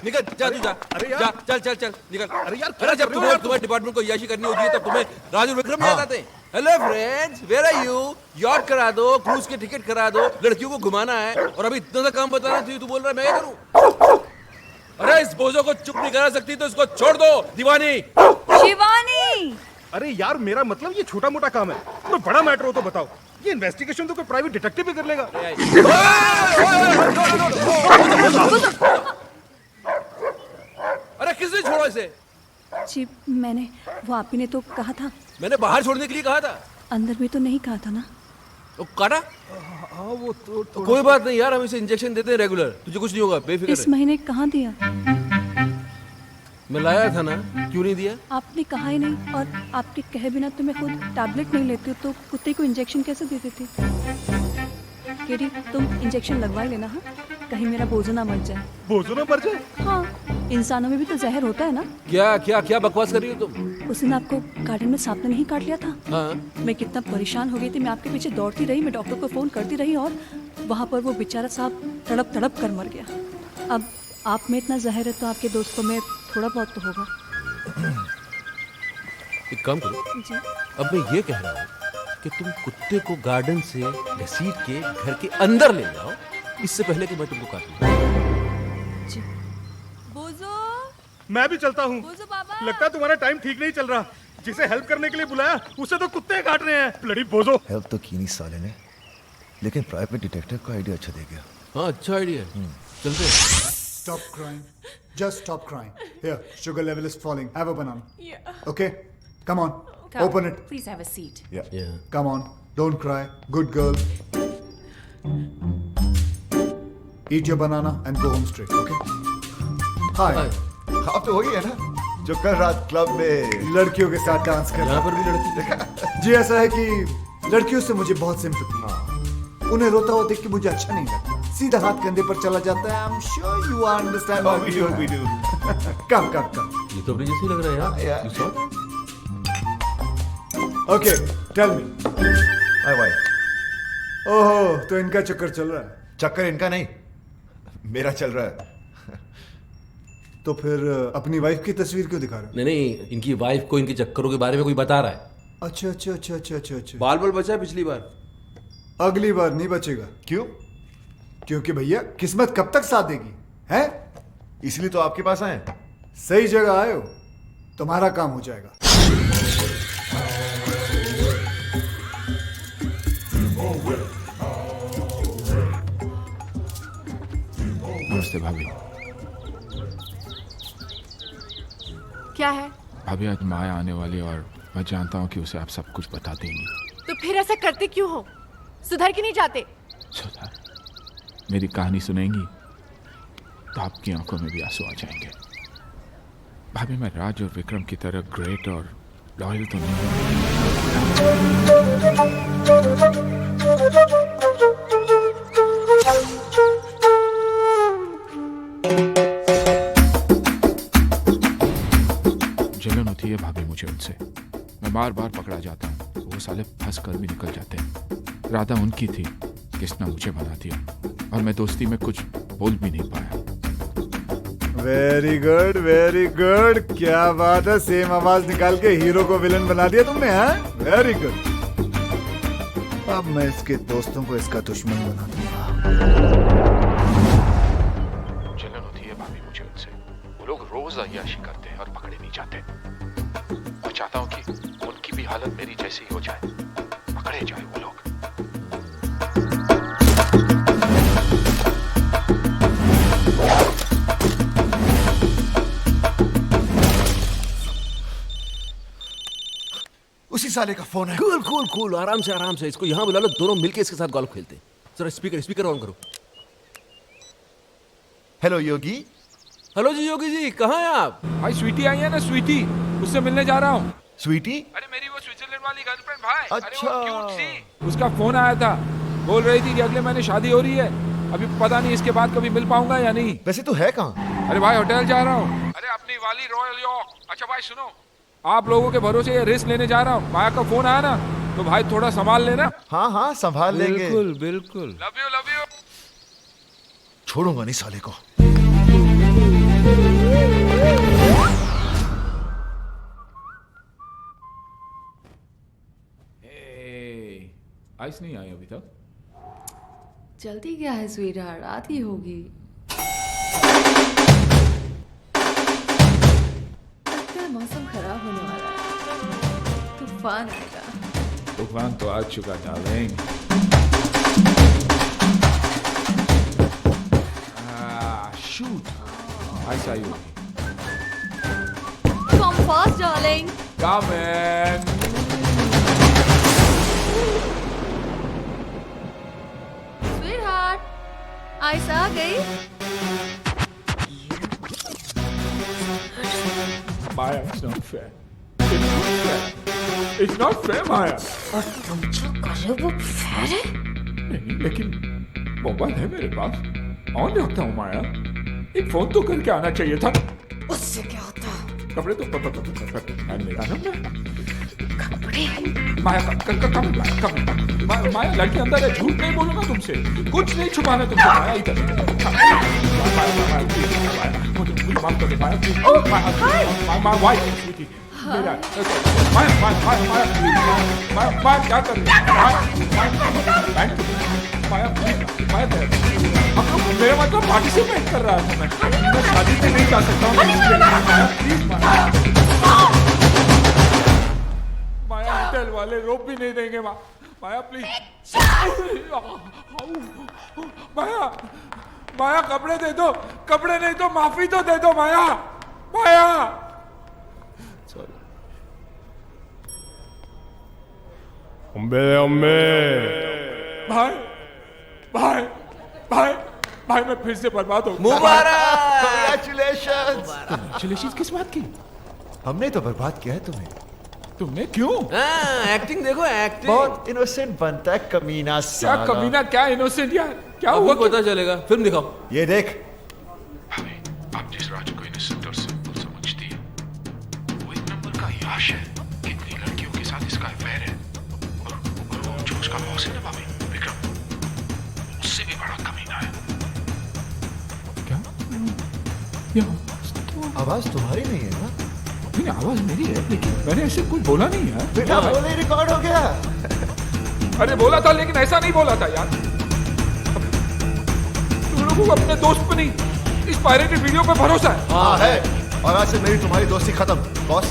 निकल जा तू जा। अरे यार। जा, चल चल चल निकल। अरे यार, अरे जब तुम्हारे डिपार्टमेंट को याशी करनी होती है तब तुम्हें राजू विक्रम याद आते हैं। Hello friends, where are you? Yacht करा दो, क्रूज के टिकट करा दो, लड़कियों को घुमाना है, और अभी इतना सा काम बताना चाहिए, तू बोल रहा है मैं क्या करूं? अरे इस बोझो को चुप नहीं करा सकती तो इसको छोड़ दो, दीवानी। शिवानी। अरे यार, मेरा मतलब ये छोटा मोटा काम है, तो बड़ा मैटर हो तो बताओ। ये इन्वेस्टिगेशन तो कोई प्राइवेट डिटेक्टिव भी कर लेगा। अरे किसने छोड़ा इसे? जी मैंने, वो आप ही ने तो कहा था। मैंने बाहर छोड़ने के लिए कहा था। अंदर भी तो नहीं कहा था ना। वो काटा? हाँ वो तो कोई बात नहीं यार, हम इसे इंजेक्शन देते हैं रेगुलर, तुझे कुछ नहीं होगा, बेफिक्र इस महीने कहाँ दिया? मैं लाया था ना, क्यों नहीं दिया? आपने कहा ही नहीं, और आपके कहे बिना तो मैं खुद टैबलेट नहीं लेती हूँ, तो कुत्ते को इंजेक्शन कैसे दे देती? केडी, तुम इंजेक्शन लगवा ही लेना। हाँ, कहीं मेरा बोझो ना मर जाए। बोझो ना मर जाए? हाँ, इंसानों में भी तो जहर होता है ना। क्या क्या क्या बकवास कर रही हो तुम? उस दिन आपको गार्डन में सांप ने नहीं काट लिया था? हाँ। मैं कितना परेशान हो गई थी, मैं आपके पीछे दौड़ती रही, मैं डॉक्टर को फोन करती रही, और वहाँ पर वो बेचारा सांप तड़प तड़प कर मर गया। अब आप में इतना जहर है तो आपके दोस्तों में थोड़ा बहुत तो होगा। एक काम करो, जी अब मैं ये कह रहा हूँ कि तुम कुत्ते को गार्डन से घसीट के घर के अंदर ले जाओ, इससे पहले कि मैं तुमको काट लूं। जी। बोझो, मैं भी चलता हूँ। बोझो बाबा। लगता है तुम्हारा टाइम ठीक नहीं चल रहा। जिसे हेल्प करने के लिए बुलाया उसे तो कुत्ते काट रहे हैं। ब्लडी बोझो। हेल्प तो की नहीं साले ने, लेकिन प्राइवेट डिटेक्टिव का आइडिया अच्छा दे गया। हाँ अच्छा आइडिया है, चलते हैं। Stop crying. Just stop crying. Here, sugar level is falling. Have a banana. Yeah. Okay? Come on. Open it. Please have a seat. Yeah. Come on. Don't cry. Good girl. Eat your banana and go home straight. Okay? Hi. आप तो वही है ना जो कल रात क्लब में लड़कियों के साथ डांस कर यहाँ पर भी लड़की। जी ऐसा है कि लड़कियों से मुझे बहुत सिंपैथी। उन्हें रोता हुआ देख के मुझे अच्छा नहीं लगता। सीधा हाथ कंधे पर चला जाता है। I'm sure you understand what we do. Come. ये तो अपने जैसे लग रहा है यार। Yeah. You saw? Okay, tell me. My wife. ओहो, तो इनका चक्कर चल रहा है। चक्कर इनका नहीं, मेरा चल रहा है। तो फिर अपनी वाइफ की तस्वीर क्यों दिखा रहे हो? नहीं, इनकी वाइफ को इनके चक्करों के बारे में कोई बता रहा है। अच्छा। बाल बचा है पिछली बार। अगली बार नहीं बचेगा। क्यों? क्योंकि भैया किस्मत कब तक साथ देगी है? इसलिए तो आपके पास आए, सही जगह आए हो, तुम्हारा काम हो जाएगा। नमस्ते भाभी। क्या है? भाभी आज माया आने वाली और मैं जानता हूँ कि उसे आप सब कुछ बता देंगी। तो फिर ऐसा करते क्यों हो? सुधर के नहीं जाते? सुधार, मेरी कहानी सुनेंगी तो आपकी आंखों में भी आंसू आ जाएंगे। भाभी मैं राज और विक्रम की तरह ग्रेट और लॉयल तो नहीं जलन होती है भाभी मुझे उनसे। मैं बार बार पकड़ा जाता हूँ, वो साले फंस कर भी निकल जाते हैं। राधा उनकी थी, किसने मुझे बना दिया और मैं दोस्ती में कुछ बोल भी नहीं पाया। वेरी गुड वेरी गुड, क्या बात है, सेम आवाज निकाल के हीरो को विलन बना दिया तुमने, हाँ? Very good. अब मैं इसके दोस्तों को इसका दुश्मन बना दूंगा। जलन होती है भाभी मुझे उनसे। वो लोग रोज अय्याशी करते हैं और पकड़े नहीं जाते। मैं चाहता हूँ कि उनकी भी हालत मेरी जैसी ही हो जाए, पकड़े जाए वो लोग। उसी साले का फोन है। कूल कूल कूल, आराम से इसको यहाँ बुला लो, दोनों मिलके इसके साथ गोल्फ खेलते हैं। जरा स्पीकर ऑन करो। हेलो योगी। हेलो जी योगी जी, कहाँ हैं आप? भाई स्वीटी आई है ना, स्वीटी, उससे मिलने जा रहा हूँ। स्वीटी? अरे मेरी वो स्विट्जरलैंड वाली गर्लफ्रेंड भाई। अच्छा। अरे वो क्यूट सी। उसका फोन आया था, बोल रही थी कि अगले महीने शादी हो रही है। अभी पता नहीं इसके बाद कभी मिल पाऊंगा या नहीं। वैसे तो है कहाँ? अरे भाई होटल जा रहा हूँ। अरे अपनी वाली रॉयल यॉर्क। अच्छा भाई सुनो, आप लोगों के भरोसे ये रिस्क लेने जा रहा हूँ। माया का फोन आया ना, तो भाई थोड़ा संभाल लेना। हाँ हाँ संभाल लेंगे। बिल्कुल बिल्कुल। Love you. छोड़ूंगा नहीं साले को। आइस नहीं आई अभी तक। जल्दी क्या है स्वीटहार्ट, आती होगी। लगता है मौसम खराब होने वाला है, तूफान आएगा। तूफान तो आ चुका डार्लिंग। शूट, आइस आई होगी। Come fast, darling. Come in. Sweetheart, ice आ गई। Maya, it's not fair. It's not fair. It's not fair, Maya. और तुम जो कर रहे हो वो फेयर है? नहीं, लेकिन मोबाइल है मेरे पास, ऑन रखता हूँ माया। एक फोन तो करके आना चाहिए था। उससे क्या होता? कपड़े तो मेरा ना कपड़े? माया माया लड़की अंदर है, झूठ नहीं बोलूंगा तुमसे, कुछ नहीं छुपाना तुमसे। माया इधर मुझे माफ कर दो माया, प्लीज। माय वाइफ स्वीटी मेरा। माया क्या कर रही है? माया प्लीज, माया हम लोग, मेरा मतलब पार्टिसिपेट कर रहा था। मैं शादी में नहीं जा सकता हूँ। माया होटल वाले रोक भी नहीं देंगे। माया प्लीज। माया माया कपड़े दे दो, कपड़े नहीं तो माफी तो दे दो माया। माया भाई भाई भाई भाई मैं फिर से बर्बाद हो गया। मुबारक। Congratulations। Congratulations किस बात की? हमने तो बर्बाद किया है तुम्हें। तुमने क्यों? एक्टिंग देखो, एक्टिंग। बहुत इनोसेंट बनता है कमीना क्या साला। कमीना, क्या इनोसेंट यार, क्या हुआ? हुआ? पता चलेगा, फिल्म दिखाओ। ये देख, आप जिस राज को इनोसेंट और सिंपल समझती है, वो एक नंबर का याश है। कितनी लड़कियों के साथ इसका अफेयर है, और वो जो उसका बॉस है ना भाभी, विक्रम, उससे भी बड़ा कमीना है। क्या? आवाज तुम्हारी नहीं है ना? नहीं, आवाज मेरी है, लेकिन मैंने ऐसे कुछ बोला नहीं है। बेटा बोले रिकॉर्ड हो गया। अरे बोला था, लेकिन ऐसा नहीं बोला था यार। तुम लोगों को अपने दोस्त पे नहीं, इस पायरेटेड वीडियो पे भरोसा है। हाँ है। और आज से मेरी तुम्हारी दोस्ती खत्म। बॉस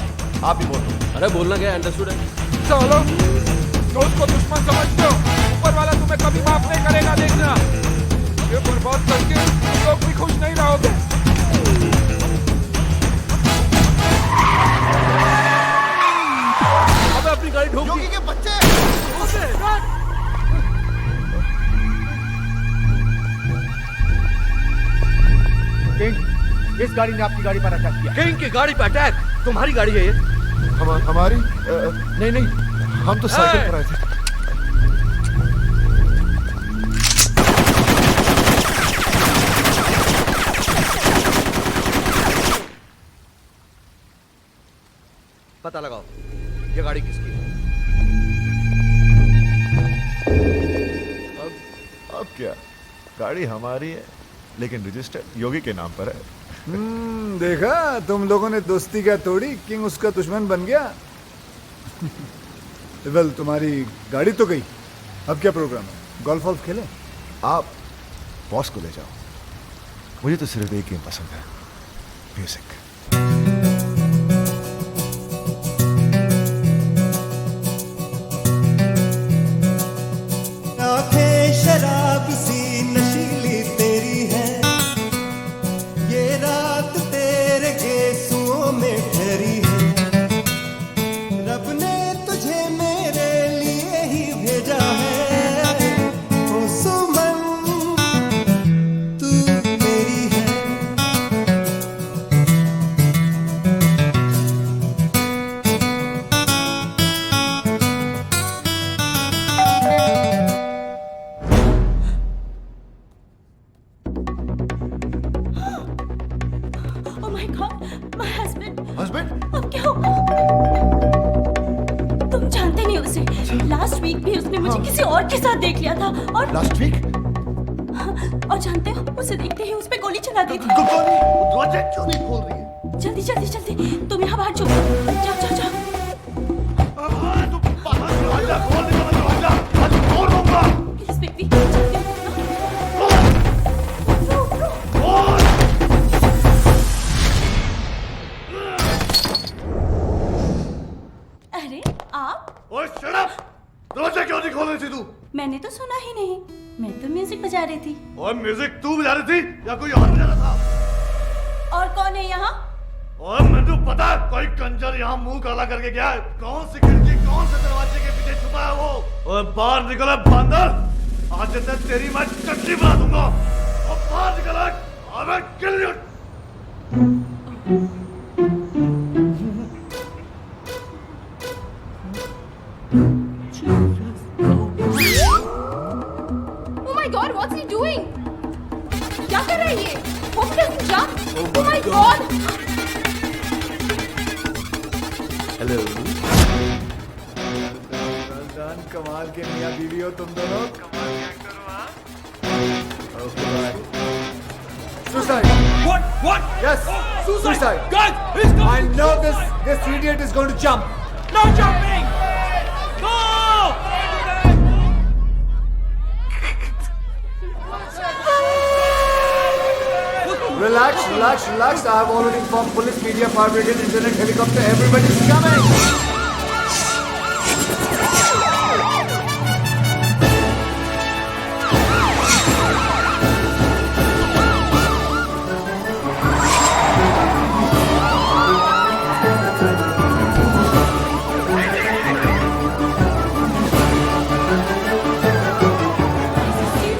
आप ही बोल दो। अरे बोलना क्या, अंडरस्टूड है। चलो, दोस्त को दुश्मन समझते हो, ऊपर वाला तुम्हें कभी माफ नहीं करेगा, देखना। ये बर्बाद करके तुम लोग भी खुश नहीं रहोगे। अबे अपनी गाड़ी ठोक दी। योगी के बच्चे। किंग, इस गाड़ी ने आपकी गाड़ी पर अटैक किया। किंग की गाड़ी पे अटैक? तुम्हारी गाड़ी है ये? हमारी नहीं नहीं, हम तो साइकिल पर आए थे। पता लगाओ ये गाड़ी किसकी है। अब क्या, गाड़ी हमारी है लेकिन रजिस्टर योगी के नाम पर है। देखा, तुम लोगों ने दोस्ती क्या तोड़ी, किंग उसका दुश्मन बन गया। वेल, तुम्हारी गाड़ी तो गई, अब क्या प्रोग्राम है? गोल्फ वॉल्फ खेले? आप बॉस को ले जाओ, मुझे तो सिर्फ एक गेम पसंद है, म्यूजिक। आंखें शराब सी नशीली तेरी है, ये रात तेरे गेसुओं में ठहरी है। रब ने तुझे मेरे लिए ही भेजा है, ओ सुमन तू मेरी है। Oh my God, my husband. Husband? अब क्या होगा? तुम जानते नहीं उसे। लास्ट वीक भी उसने मुझे किसी और के साथ देख लिया था और लास्ट वीक? और जानते हो, उसे देखते ही उस पे गोली चला दी थी। दरवाजा क्यों नहीं खोल रही है? जल्दी जल्दी जल्दी, तुम यहाँ बाहर छुपो। जाओ जाओ जाओ। प्लीज बेबी, जल्दी। अरे आप? दरवाजा क्यों नहीं खोल रही थी तू? मैंने तो सुना ही नहीं, मैं तो म्यूजिक बजा रही थी। और म्यूजिक तू बजा रही थी या कोई और बजा रहा था? और कौन है यहाँ? और मुझे पता है, कोई कंजर यहाँ मुंह काला करके गया है। कौन सी खिड़की, कौन से दरवाजे के पीछे छुपा है वो? और बाहर निकला बंदर, आज तक तेरी मैं चटनी बना दूंगा। और बाहर निकला, अबे kill you. Oh my God, what's he doing? क्या कर रहा है ये? Hope he doesn't jump. Oh my God! Hello. कमाल के मियां बीवी हो तुम दोनों। कमाल के एक्टर हो, हाँ? Okay, bye. Suicide. What? Yes, suicide. Guys, he's going. I know this idiot is going to jump. No jumping. No. Relax, relax, relax. I have already informed police, media, fire brigade, internet, helicopter. Everybody's coming.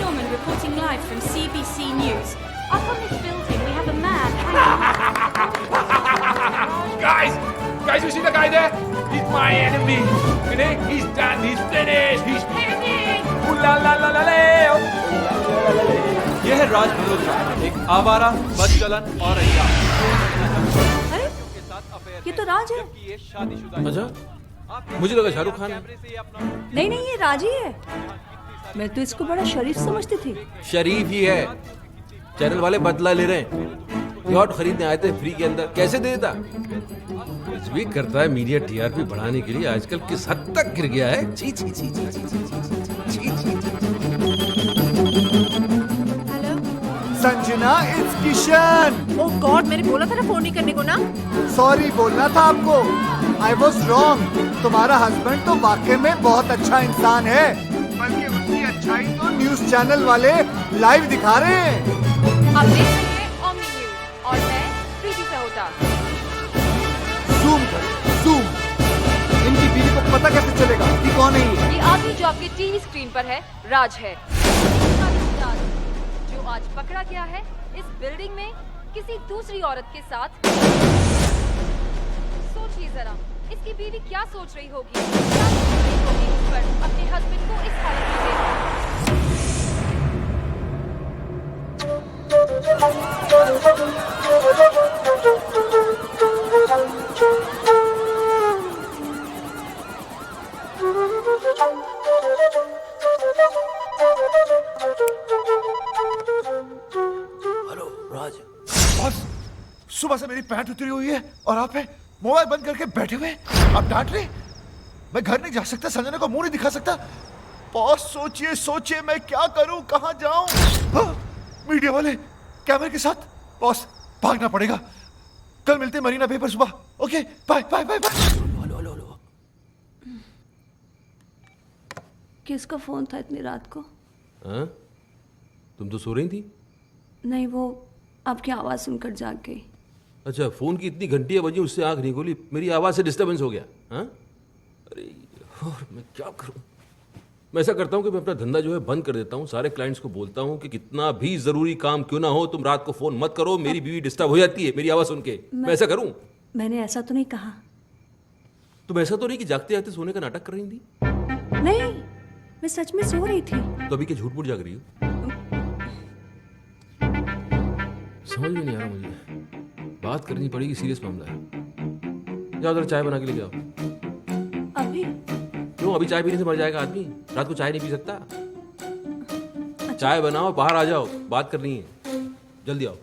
Norman reporting live from CBC News. Up on this building, we have a man. Guys, you see the guy there? He's my enemy. You know, he's done. He's finished. He's finished. Ooh la la la la la. यह है राज मल्होत्रा, एक आवारा, बदचलन और अय्यार। अरे, ये तो राज है। ये शादीशुदा अच्छा, मुझे लगा शाहरुख खान है। नहीं नहीं, ये राज ही है। मैं तो इसको बड़ा शरीफ समझती थी। शरीफ ही है। चैनल वाले बदला ले रहे हैं। यॉट खरीदने आए थे फ्री के अंदर, कैसे दे देता? कुछ भी करता है मीडिया टीआरपी बढ़ाने के लिए। आजकल किस हद तक गिर गया है। छी छी छी छी छी छी छी छी छी छी। संजू, ना, इट्स किशन। ओह गॉड, मैंने बोला था ना फोन नहीं करने को ना। सॉरी बोलना था आपको। I was wrong. तुम्हारा हस्बैंड तो वाकई में बहुत अच्छा इंसान है, बल्कि उसकी अच्छाई तो न्यूज चैनल वाले लाइव दिखा रहे हैं। आप देख रहे हैं ओमनी न्यूज और मैं प्रीति सहोटा। जूम कर, जूम। इनकी बीवी को पता कैसे चलेगा कि कौन है ये? आदमी जो आपके टीवी स्क्रीन पर है राज है। राज, जो आज पकड़ा गया है इस बिल्डिंग में किसी दूसरी औरत के साथ। सोचिए जरा, इसकी बीवी क्या सोच रही होगी, क्या सोच रही होगी इस पर, अपने हस्बैंड को इस हालत में देखकर। हेलो राज। बॉस, सुबह से मेरी पैंट उतरी हुई है और आप हैं मोबाइल बंद करके बैठे हुए हैं। आप डांट रहे? मैं घर नहीं जा सकता, संजना को मुंह नहीं दिखा सकता। बॉस सोचिए सोचिए, मैं क्या करूं, कहां जाऊं? हाँ, मीडिया वाले कैमरे के साथ। बॉस भागना पड़ेगा। कल मिलते हैं मरीना बे पर सुबह। Okay, bye bye bye bye. Hello hello hello. किसका फोन था इतनी रात को? हाँ? तुम तो सो रही थी? नहीं, वो आपकी आवाज़ सुनकर जाग गई। अच्छा, फोन की इतनी घंटियां बजी, उससे आंख नहीं खोली, मेरी आवाज से डिस्टर्बेंस हो गया। हाँ? अरे यार, मैं क्या करूं? मैं ऐसा करता हूं कि मैं अपना धंधा जो है बंद कर देता हूं। सारे क्लाइंट्स को बोलता हूं कि कितना भी जरूरी काम क्यों ना हो, तुम रात को फोन मत करो। मेरी बीवी डिस्टर्ब हो जाती है मेरी आवाज सुन के। मैं ऐसा करूं? मैंने ऐसा तो नहीं कहा। तुम ऐसा तो नहीं कि जागते जागते सोने का नाटक कर रही थी? नहीं, मैं सच में सो रही थी। तो अभी क्या झूठ मूठ जाग रही हो? समझ में नहीं आ रहा मुझे। बात करनी पड़ेगी, सीरियस मामला है। जाओ जरा चाय बना के ले जाओ। अभी? क्यों, अभी चाय पीने से मर जाएगा आदमी? रात को चाय नहीं पी सकता? अच्छा। चाय बनाओ, बाहर आ जाओ, बात करनी है, जल्दी आओ।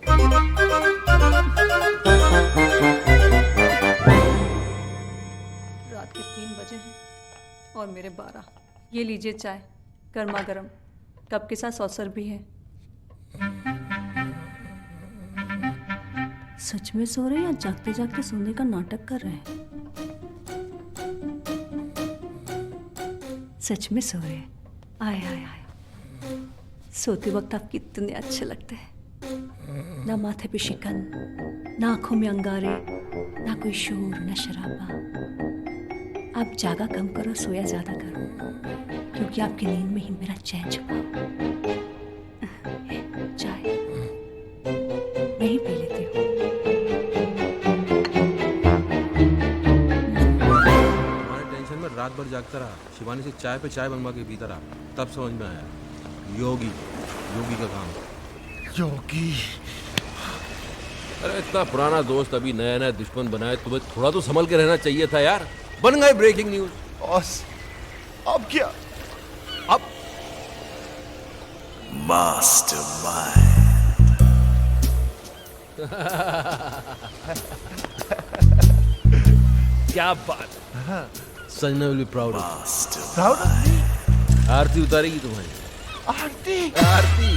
रात के 3 बजे हैं और मेरे 12। ये लीजिए चाय, गर्मा गर्म, कप के साथ सॉसर भी है। सच में सो रहे हैं या जागते जागते सोने का नाटक कर रहे हैं? सच में सो रहे हैं। आए आए आए, सोते वक्त आप कितने अच्छे लगते हैं। ना माथे पे शिकन, ना आंखों में अंगारे, ना कोई शोर, ना शराबा। आप जागा कम करो, सोया ज्यादा करो, क्योंकि आपकी नींद में ही मेरा चैन छुपा हो। चाय मैं ही पी लेती हूँ। तुम्हारे टेंशन में रात भर जागता रहा, शिवानी से चाय पे चाय बनवा के पीता रहा, तब समझ में आया योगी का काम। योगी? अरे इतना पुराना दोस्त अभी नया नया दुश्मन बनाए, तुम्हें थोड़ा तो संभल के रहना चाहिए था यार। बन गए ब्रेकिंग न्यूज। बॉस अब क्या? अब Mastermind. क्या बात। Sanjana will be proud. Proud of me? आरती उतारेगी तुम्हारी। आरती? आरती।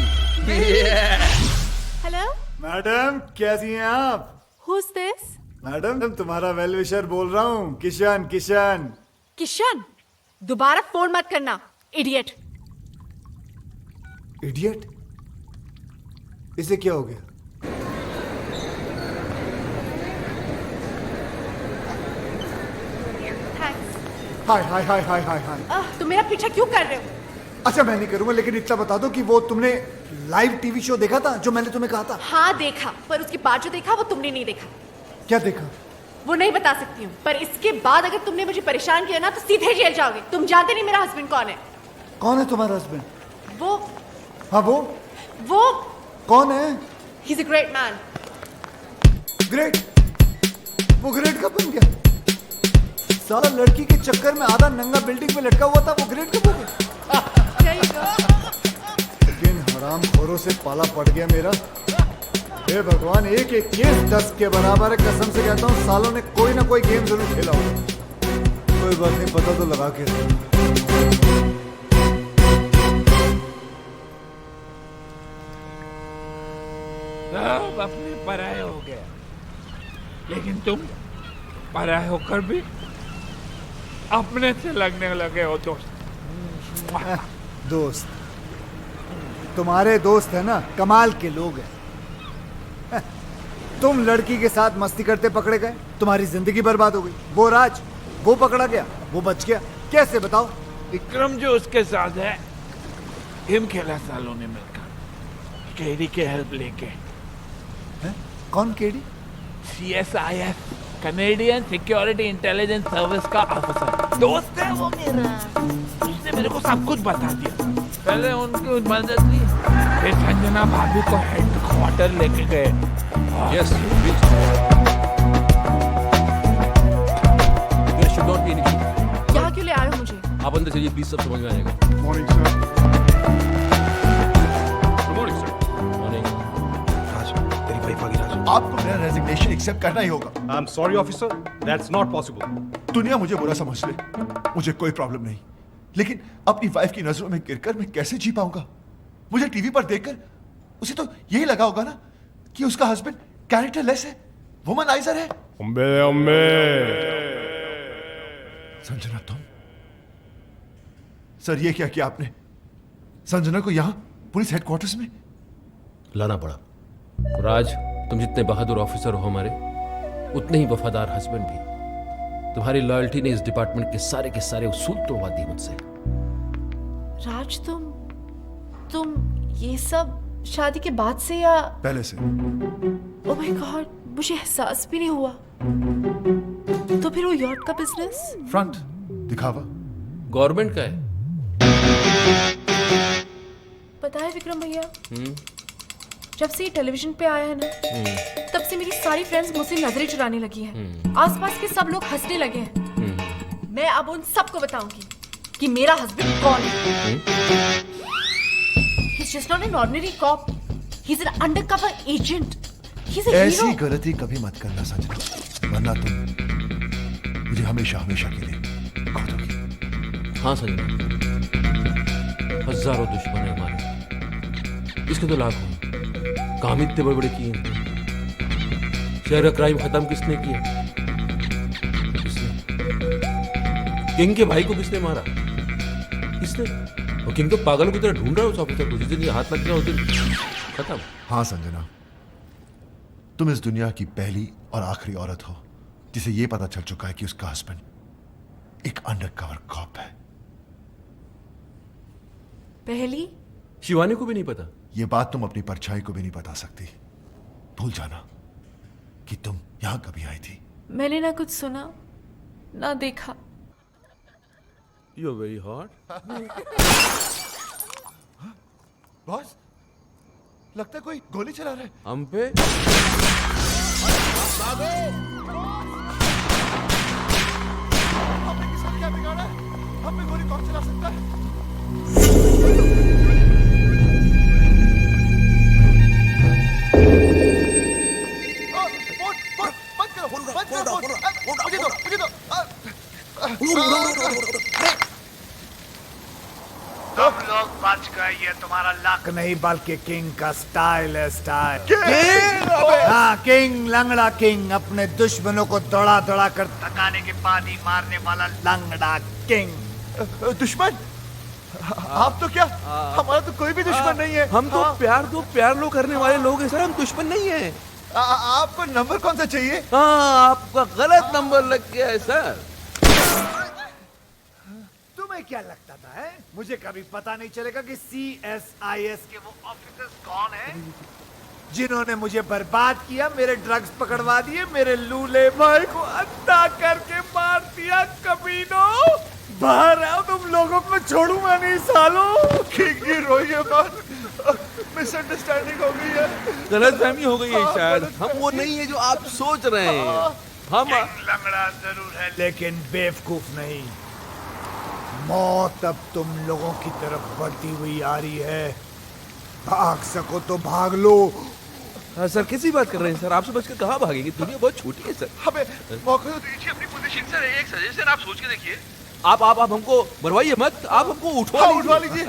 हेलो मैडम, कैसी हैं आप? Who is this? मैडम, तुम्हारा वेल विशर बोल रहा हूँ, किशन। किशन किशन, दोबारा फोन मत करना, इडियट। इडियट? इसे क्या हो गया? थैंक्स। हाय हाय हाय हाय हाय हाय। तुम मेरा पीछा क्यों कर रहे हो? अच्छा, मैं नहीं करूंगा, लेकिन इतना बता दो कि वो तुमने लाइव टीवी शो देखा था जो मैंने तुम्हें कहा था? हाँ देखा, पर उसके बाद जो देखा वो तुमने नहीं देखा। क्या देखा? वो नहीं बता सकती हूँ, पर इसके बाद अगर तुमने मुझे परेशान किया ना तो सीधे जेल जाओगे। तुम जानते नहीं मेरा हस्बैंड कौन है। कौन है तुम्हारा हस्बैंड? वो हाँ, वो कौन है? He is a great man. Great? वो ग्रेट कब बन गया? साला लड़की के चक्कर में आधा नंगा बिल्डिंग में लटका हुआ था, वो ग्रेट कब हो गया? लेकिन हराम खोरों से पाला पड़ गया मेरा। हे भगवान, एक एक केस 10 के बराबर है। कसम से कहता हूँ, सालों ने कोई ना कोई गेम जरूर खेला होगा। कोई बात नहीं, पता तो लगा के। अपने पराये हो गए, लेकिन तुम पराये होकर भी अपने से लगने लगे हो दोस्त। दोस्त? तुम्हारे दोस्त है ना, कमाल के लोग हैं। तुम लड़की के साथ मस्ती करते पकड़े गए, तुम्हारी जिंदगी बर्बाद हो गई। वो राज, वो पकड़ा गया, वो बच गया, कैसे बताओ? विक्रम जो उसके साथ है, हिम खेला सालों ने मिलकर, केडी के हेल्प लेके। कौन KD? CSIS, Canadian security intelligence service का ऑफिसर। दोस्त है वो मेरा, उसने मेरे को सब कुछ बता दिया। पहले उनकी मदद ली, फिर संजना भाभी को हेडक्वार्टर लेके गए। Yes, should not be anything. यहाँ क्यों ले आए हो मुझे? आप अंदर चलिए प्लीज, सब समझ में आएगा। Morning sir. Good morning sir. Morning. Raj, तेरी वाइफ आ गई राज। आपको मेरा रेजिग्नेशन एक्सेप्ट करना ही होगा। I am sorry officer, that's not possible. दुनिया मुझे बुरा समझ ले, मुझे कोई प्रॉब्लम नहीं, लेकिन अपनी वाइफ की नजरों में गिरकर मैं कैसे जी पाऊंगा? मुझे टीवी पर देखकर उसे तो यही लगा होगा ना कि उसका हस्बैंड कैरेक्टरलेस है, वुमनाइजर है। संजना, तुम? सर, ये क्या किया आपने? संजना को यहां पुलिस हेडक्वार्टर्स में लाना पड़ा। राज, तुम जितने बहादुर ऑफिसर हो हमारे, उतने ही वफादार हस्बैंड भी। तुम्हारी लॉयल्टी ने इस डिपार्टमेंट के सारे उसूल तोड़वा दिए मुझसे। राज, तुम ये सब शादी के बाद से या पहले से? ओह माय गॉड, मुझे एहसास भी नहीं हुआ। तो फिर वो यॉट का बिजनेस? फ्रंट दिखावा गवर्नमेंट का है। पता है विक्रम भैया, जब से ये टेलीविजन पे आया है ना, तब से मेरी सारी फ्रेंड्स मुझसे नजरें चुराने लगी हैं। आसपास के सब लोग हंसने लगे हैं। मैं अब उन सबको बताऊंगी कि मेरा हस्बैंड कौन है। He's just not an ordinary cop. He's an undercover agent. He's a ऐसी hero. गलती कभी मत करना संजना, वरना तुम मुझे हमेशा के लिए खो दोगी। हाँ संजना, हजारों दुश्मन है हमारे, इसके तो लाखों। काम इतने बड़े बड़े किए हैं। शहर का क्राइम खत्म किसने किया? किसने? किंग के भाई को किसने मारा? किसने? और किंग तो पागल की तरह ढूंढ रहा है उस ऑफिसर को। जिस दिन ये हाथ लग गया उस दिन खत्म। हाँ संजना, तुम इस दुनिया की पहली और आखिरी औरत हो जिसे यह पता चल चुका है कि उसका हस्बैंड एक अंडरकवर कॉप है। पहली? शिवानी को भी नहीं पता। यह बात तुम अपनी परछाई को भी नहीं बता सकती। भूल जाना कि तुम यहां कभी आई थी। मैंने ना कुछ सुना ना देखा। You are very hot. Boss, लगता है कोई गोली चला रहा है हम पे। हमने किसका क्या बिगाड़ा है? हम पे गोली कौन चला सकता है? तुम लोग बच गए, ये तुम्हारा लक नहीं बल्कि किंग का स्टाइल है। स्टाइल हाँ, किंग, लंगड़ा किंग, अपने दुश्मनों को दौड़ा दौड़ा कर थकाने के बाद ही मारने वाला लंगड़ा किंग। दुश्मन? आप तो क्या, हमारा तो कोई भी दुश्मन नहीं है। हम तो प्यार लो करने वाले लोग हैं सर, हम दुश्मन नहीं है। आपको नंबर कौन सा चाहिए? हाँ, आपका गलत नंबर लग गया है सर। तुम्हें क्या लगता था है? मुझे कभी पता नहीं चलेगा कि CSIS के वो ऑफिसर्स कौन हैं जिन्होंने मुझे बर्बाद किया, मेरे ड्रग्स पकड़वा दिए, मेरे लूले भाई को अंधा करके मार दिया। कमीनों, बाहर आओ, तुम लोगों को छोड़ूंगा नहीं सालों। किंग की रोई है बात, मिसअंडरस्टैंडिंग हो गई है, गलतफहमी हो गई है शायद। हम वो नहीं है जो आप सोच रहे हैं। हम लंगड़ा जरूर है लेकिन बेवकूफ नहीं। मौत अब तुम लोगों की तरफ बढ़ती हुई आ रही है। भाग सको तो भाग लो। सर कैसी बात कर रहे हैं सर? आपसे बचकर कहाँ भागेंगे? दुनिया बहुत छोटी है सर। हमें मौका तो दीजिए अपनी पोजीशन। सर एक सजेशन आप सोच के देखिए। आप हमको मरवाइए मत, आप हमको उठवा उठवा लीजिए।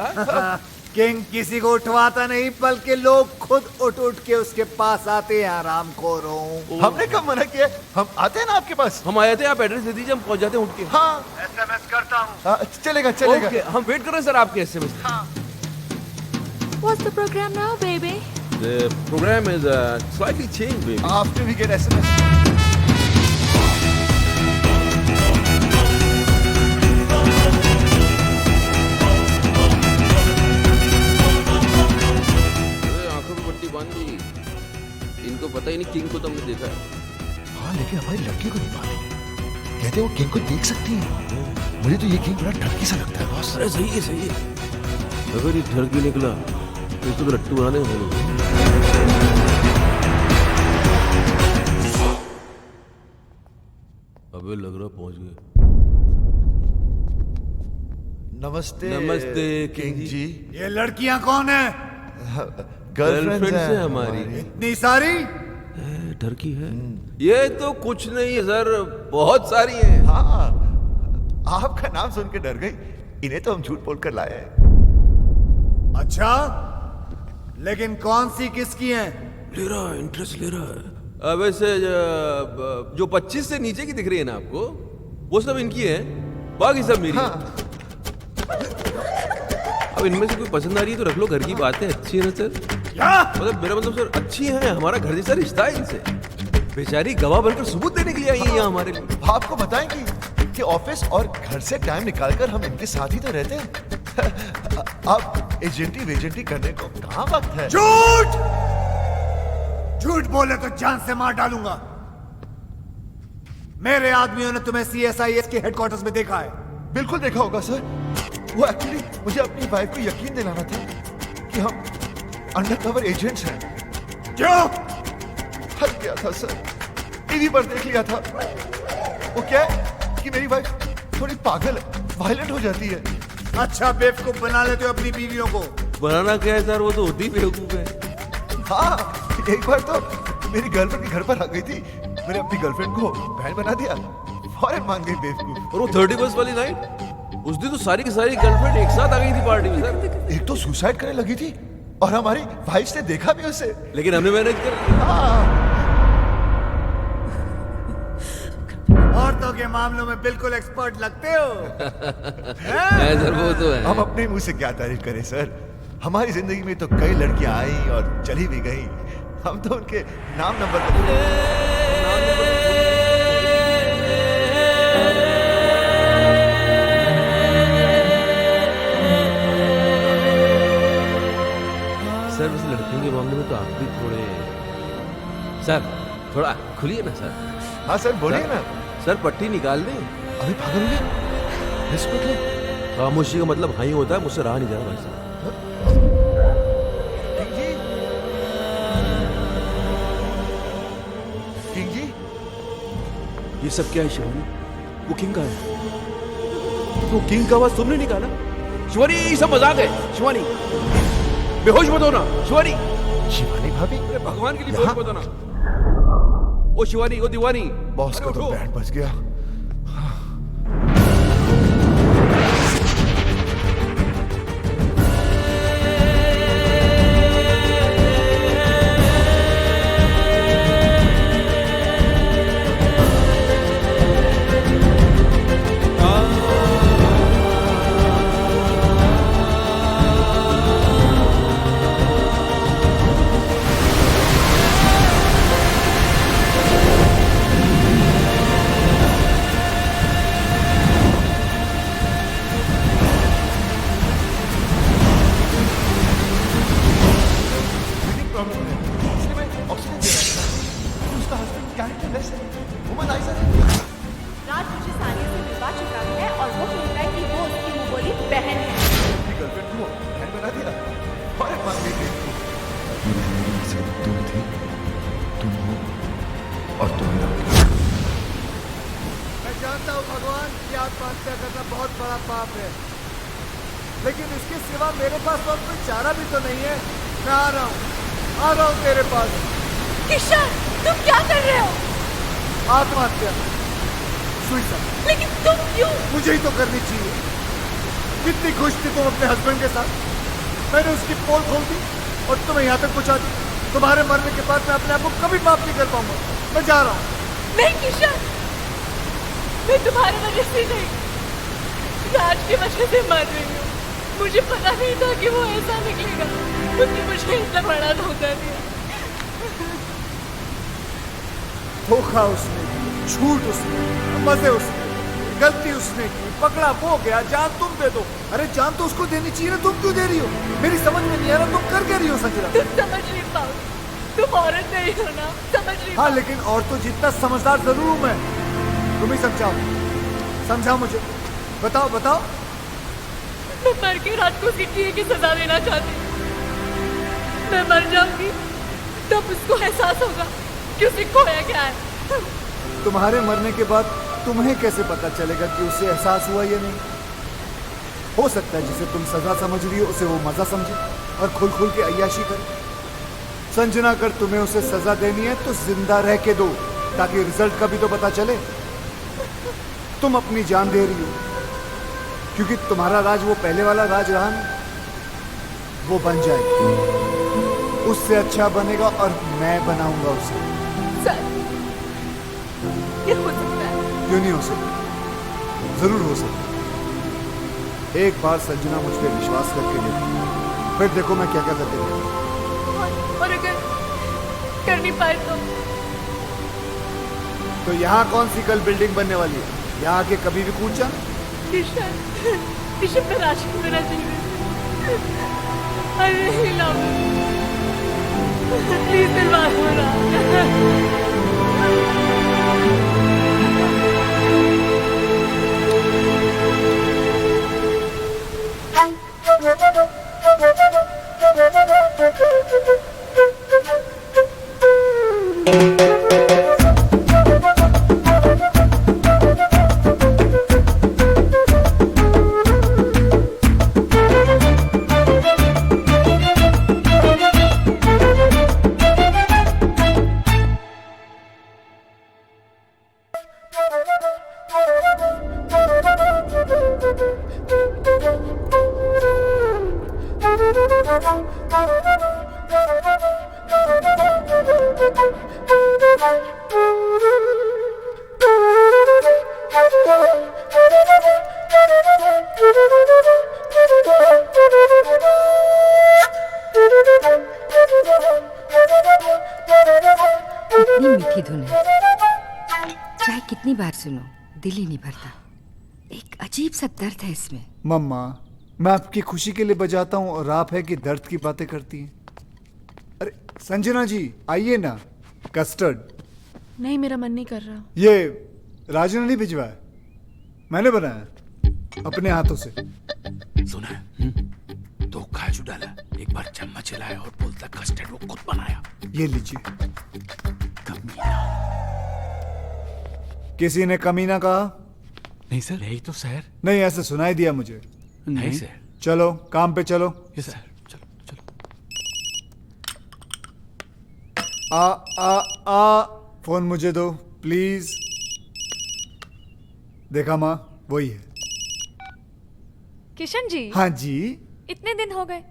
किंग किसी को उठवाता नहीं, बल्कि लोग खुद उठ उठ के उसके पास आते हैं। आराम खोरों, हमने कब मना किया? हम आते हैं ना आपके पास। हम आए थे, आप एड्रेस दे दीजिए, हम पहुंच जाते हैं उठ के। हाँ, SMS करता हूँ। चलेगा चलेगा। ओके, हम वेट कर रहे हैं सर आपके SMS। What's the program now, baby? The program is slightly changed, baby. After we get SMS. आंखों में पट्टी बांध दी। इनको पता ही नहीं किंग को तो हमने देखा है। हाँ, लेकिन हमारी लड़की को नहीं मालूम। कहते वो किंग को देख सकती है। मुझे तो ये किंग बड़ा ठरकी सा लगता है बॉस। अरे सही है सही है। अगर ये ठरकी निकला तो इसको तो रट्टू बनाने होंगे। अबे लग रहा पहुंच गए। नमस्ते नमस्ते किंग जी। ये लड़कियां कौन है? गर्लफ्रेंड है हमारी। इतनी सारी? ठरकी है। ये तो कुछ नहीं है सर, बहुत सारी हैं। हाँ, आपका नाम सुन के डर गई। इन्हें तो हम झूठ बोल कर लाए हैं। अच्छा, लेकिन कौन सी किसकी हैं? ले रहा है, इंटरेस्ट ले रहा है। अब वैसे जो 25 से नीचे की दिख रही है ना आपको, वो सब इनकी है, बाकी सब मेरी। हाँ। अब इनमें से कोई पसंद आ रही है तो रख लो, घर की बात है। अच्छी है ना सर? क्या मतलब मेरा मतलब सर, अच्छी है, हमारा घर जैसा रिश्ता है इनसे। बेचारी गवाह बनकर सबूत देने के लिए आई है यहाँ हमारे लिए। आपको बताएंगी कि ऑफिस और घर से टाइम निकालकर हम इनके साथ ही तो रहते हैं। अब एजेंटी वेजेंटी करने को कहाँ वक्त है? झूठ! झूठ बोले तो जान से मार डालूंगा। मेरे आदमियों ने तुम्हें CSIS के हेडक्वार्टर्स में देखा है। बिल्कुल देखा होगा सर। वो एक्चुअली मुझे अपनी वाइफ को यकीन दिलाना था कि हम अंडरकवर एजेंट्स हैं। क्यों? हर गया था सर, टीवी पर देख लिया था। वो क्या है कि मेरी वाइफ थोड़ी पागल है, वायलेंट हो जाती है। अच्छा, बेवकूफ बना लेते हो अपनी बीवियों को। बनाना क्या है सर, वो तो होती ही बेवकूफ है। हाँ, एक बार तो मेरी गर्लफ्रेंड के घर पर आ गई थी। मैंने अपनी गर्लफ्रेंड को बहन बना दिया, फौरन मान गई बेवकूफ। और वो 31 वाली नाइट, उस दिन तो सारी की सारी गर्लफ्रेंड एक साथ आ गई थी पार्टी में सर। एक तो सुसाइड करने लगी थी और हमारी वाइफ ने देखा भी उसे। लेकिन हमने मैनेज कर लिया। औरतों के मामलों में बिल्कुल एक्सपर्ट लगते हो। है सर, वो तो है। हम अपने मुंह से क्या तारीफ करें सर। हमारी जिंदगी में तो कई लड़कियां आई और चली भी गई। हम तो उनके नाम नंबर सर, वैसे लड़कियों के मामले में तो आप भी थोड़े सर, थोड़ा खुलिए ना सर। हाँ सर, बोलिए ना सर। पट्टी निकाल दें। अभी पागल हो गया? इसको मतलब खामोशी का मतलब हाँ ही होता है। मुझसे रहा नहीं जा रहा भाई साहब। किंग जी, ये सब क्या है शिवानी? वो किंग का है। वो किंग का आवाज तुमने निकाला? शिवानी, ये सब मजाक है। शिवानी, बेहोश मत होना। शिवानी, शिवानी भाभी, अरे भगवान के लिए बेहोश मत होना। ओ शिवानी, ओ दीवानी, बॉस का तो बैंड बज गया। राज मुझे सानिया से मिलवा चुका है और वो कहता है कि वो उसकी मुंह बोली बहन है। गर्लफ्रेंड को बहन बना दिया, फौरन मान गई। तुम थी, तुम हो और तुम रहोगे। मैं जानता हूँ भगवान की आत्महत्या करना बहुत बड़ा पाप है, लेकिन इसके सिवा मेरे पास और कोई चारा भी तो नहीं है। मैं आ रहा हूँ तेरे पास। किशन, तुम क्या कर रहे हो? आत्महत्या, सुसाइड। लेकिन तुम क्यों? मुझे ही तो करनी चाहिए। कितनी खुश थी तुम अपने हस्बैंड के साथ, मैंने उसकी पोल खोल दी और तुम्हें यहाँ तक पहुँचा दी। तुम्हारे मरने के बाद मैं अपने आप को कभी माफ नहीं कर पाऊंगा। मैं जा रहा हूँ। नहीं किशन, मैं तुम्हारी वजह से नहीं, राज की वजह से मर रही हूँ। मुझे पता नहीं था कि वो ऐसा निकलेगा। उसने मुझे इतना बड़ा धोखा दिया। धोखा उसने किया, झूठ उसने किया, मजे उसने किए, गलती उसने की, पकड़ा वो गया, जान तुम दे दो। अरे जान तो उसको देनी चाहिए ना, तुम क्यों दे रही हो? मेरी समझ में नहीं आ रहा तुम कर क्या रही हो संजना? तुम समझ नहीं पाओ, तुम औरत नहीं हो ना, समझ नहीं हाँ पाओ। लेकिन और तो जितना समझदार जरूर हूं मैं। तुम ही समझाओ, समझाओ मुझे, बताओ बताओ। मैं मर के राज को उसकी किए की सजा देना चाहती हूँ। मैं मर जाऊंगी तब उसको एहसास होगा कि उसे खोया क्या है। तुम्हारे मरने के बाद तुम्हें कैसे पता चलेगा कि उसे एहसास हुआ या नहीं? हो सकता है जिसे तुम सजा समझ रही हो उसे वो मजा समझे और खुल खुल के अय्याशी करे। संजना, अगर तुम्हें उसे सजा देनी है तो जिंदा रह के दो, ताकि रिजल्ट का भी तो पता चले। तुम अपनी जान दे रही हो क्योंकि तुम्हारा राज वो पहले वाला राज रहा ना, वो बन जाएगा, उससे अच्छा बनेगा और मैं बनाऊंगा उसे। सर, ये हो सकता है? क्यों नहीं हो सकता? जरूर हो सकता। एक बार संजना मुझ पे विश्वास करके देखो, फिर देखो मैं क्या क्या करके देखूं। और अगर कर नहीं पाए तो यहाँ कौन सी कल बिल्डिंग बनने वाली है? यहाँ आके कभी भी कूद जा। किशन, किशन मैं राज को मेरा चाहिए। अरे हिलाओ, प्लीज दिल बात हो रहा। कितनी मीठी धुन है, चाहे कितनी बार सुनो दिल ही नहीं भरता। एक अजीब सा दर्द है इसमें। मम्मा, मैं आपकी खुशी के लिए बजाता हूँ और आप है कि दर्द की बातें करती हैं। अरे संजना जी आइए ना, कस्टर्ड। नहीं, मेरा मन नहीं कर रहा। ये राजू ने नहीं भिजवाया, मैंने बनाया अपने हाथों से। सुना है? तो काजू डाला, एक बार चम्मच हिलाया और बोलता कस्टर्ड वो खुद बनाया। ये लीजिए। किसी ने कमीना कहा? नहीं सर, यही तो सर। नहीं, ऐसे सुनाई दिया मुझे। नहीं सर। चलो काम पे चलो। यस सर, चलो चलो। आ फोन मुझे दो प्लीज। देखा माँ, वही है। किशन जी। हाँ जी। इतने दिन हो गए,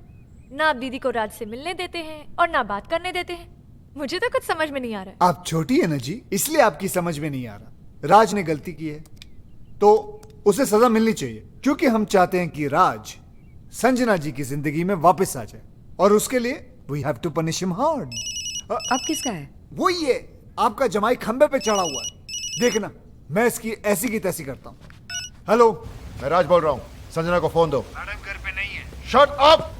ना आप दीदी को राज से मिलने देते हैं और ना बात करने देते हैं। मुझे तो कुछ समझ में नहीं आ रहा है। आप छोटी है ना जी, इसलिए आपकी समझ में नहीं आ रहा। राज ने गलती की है तो उसे सजा मिलनी चाहिए, क्योंकि हम चाहते हैं कि राज संजना जी की जिंदगी में वापस आ जाए, और उसके लिए we have to punish him hard. अब किसका है? वो ये आपका जमाई खंबे पे चढ़ा हुआ है, देखना मैं इसकी ऐसी की तैसी करता हूँ। हेलो, मैं राज बोल रहा हूँ, संजना को फोन दो। मैडम घर पे नहीं है। शट अप,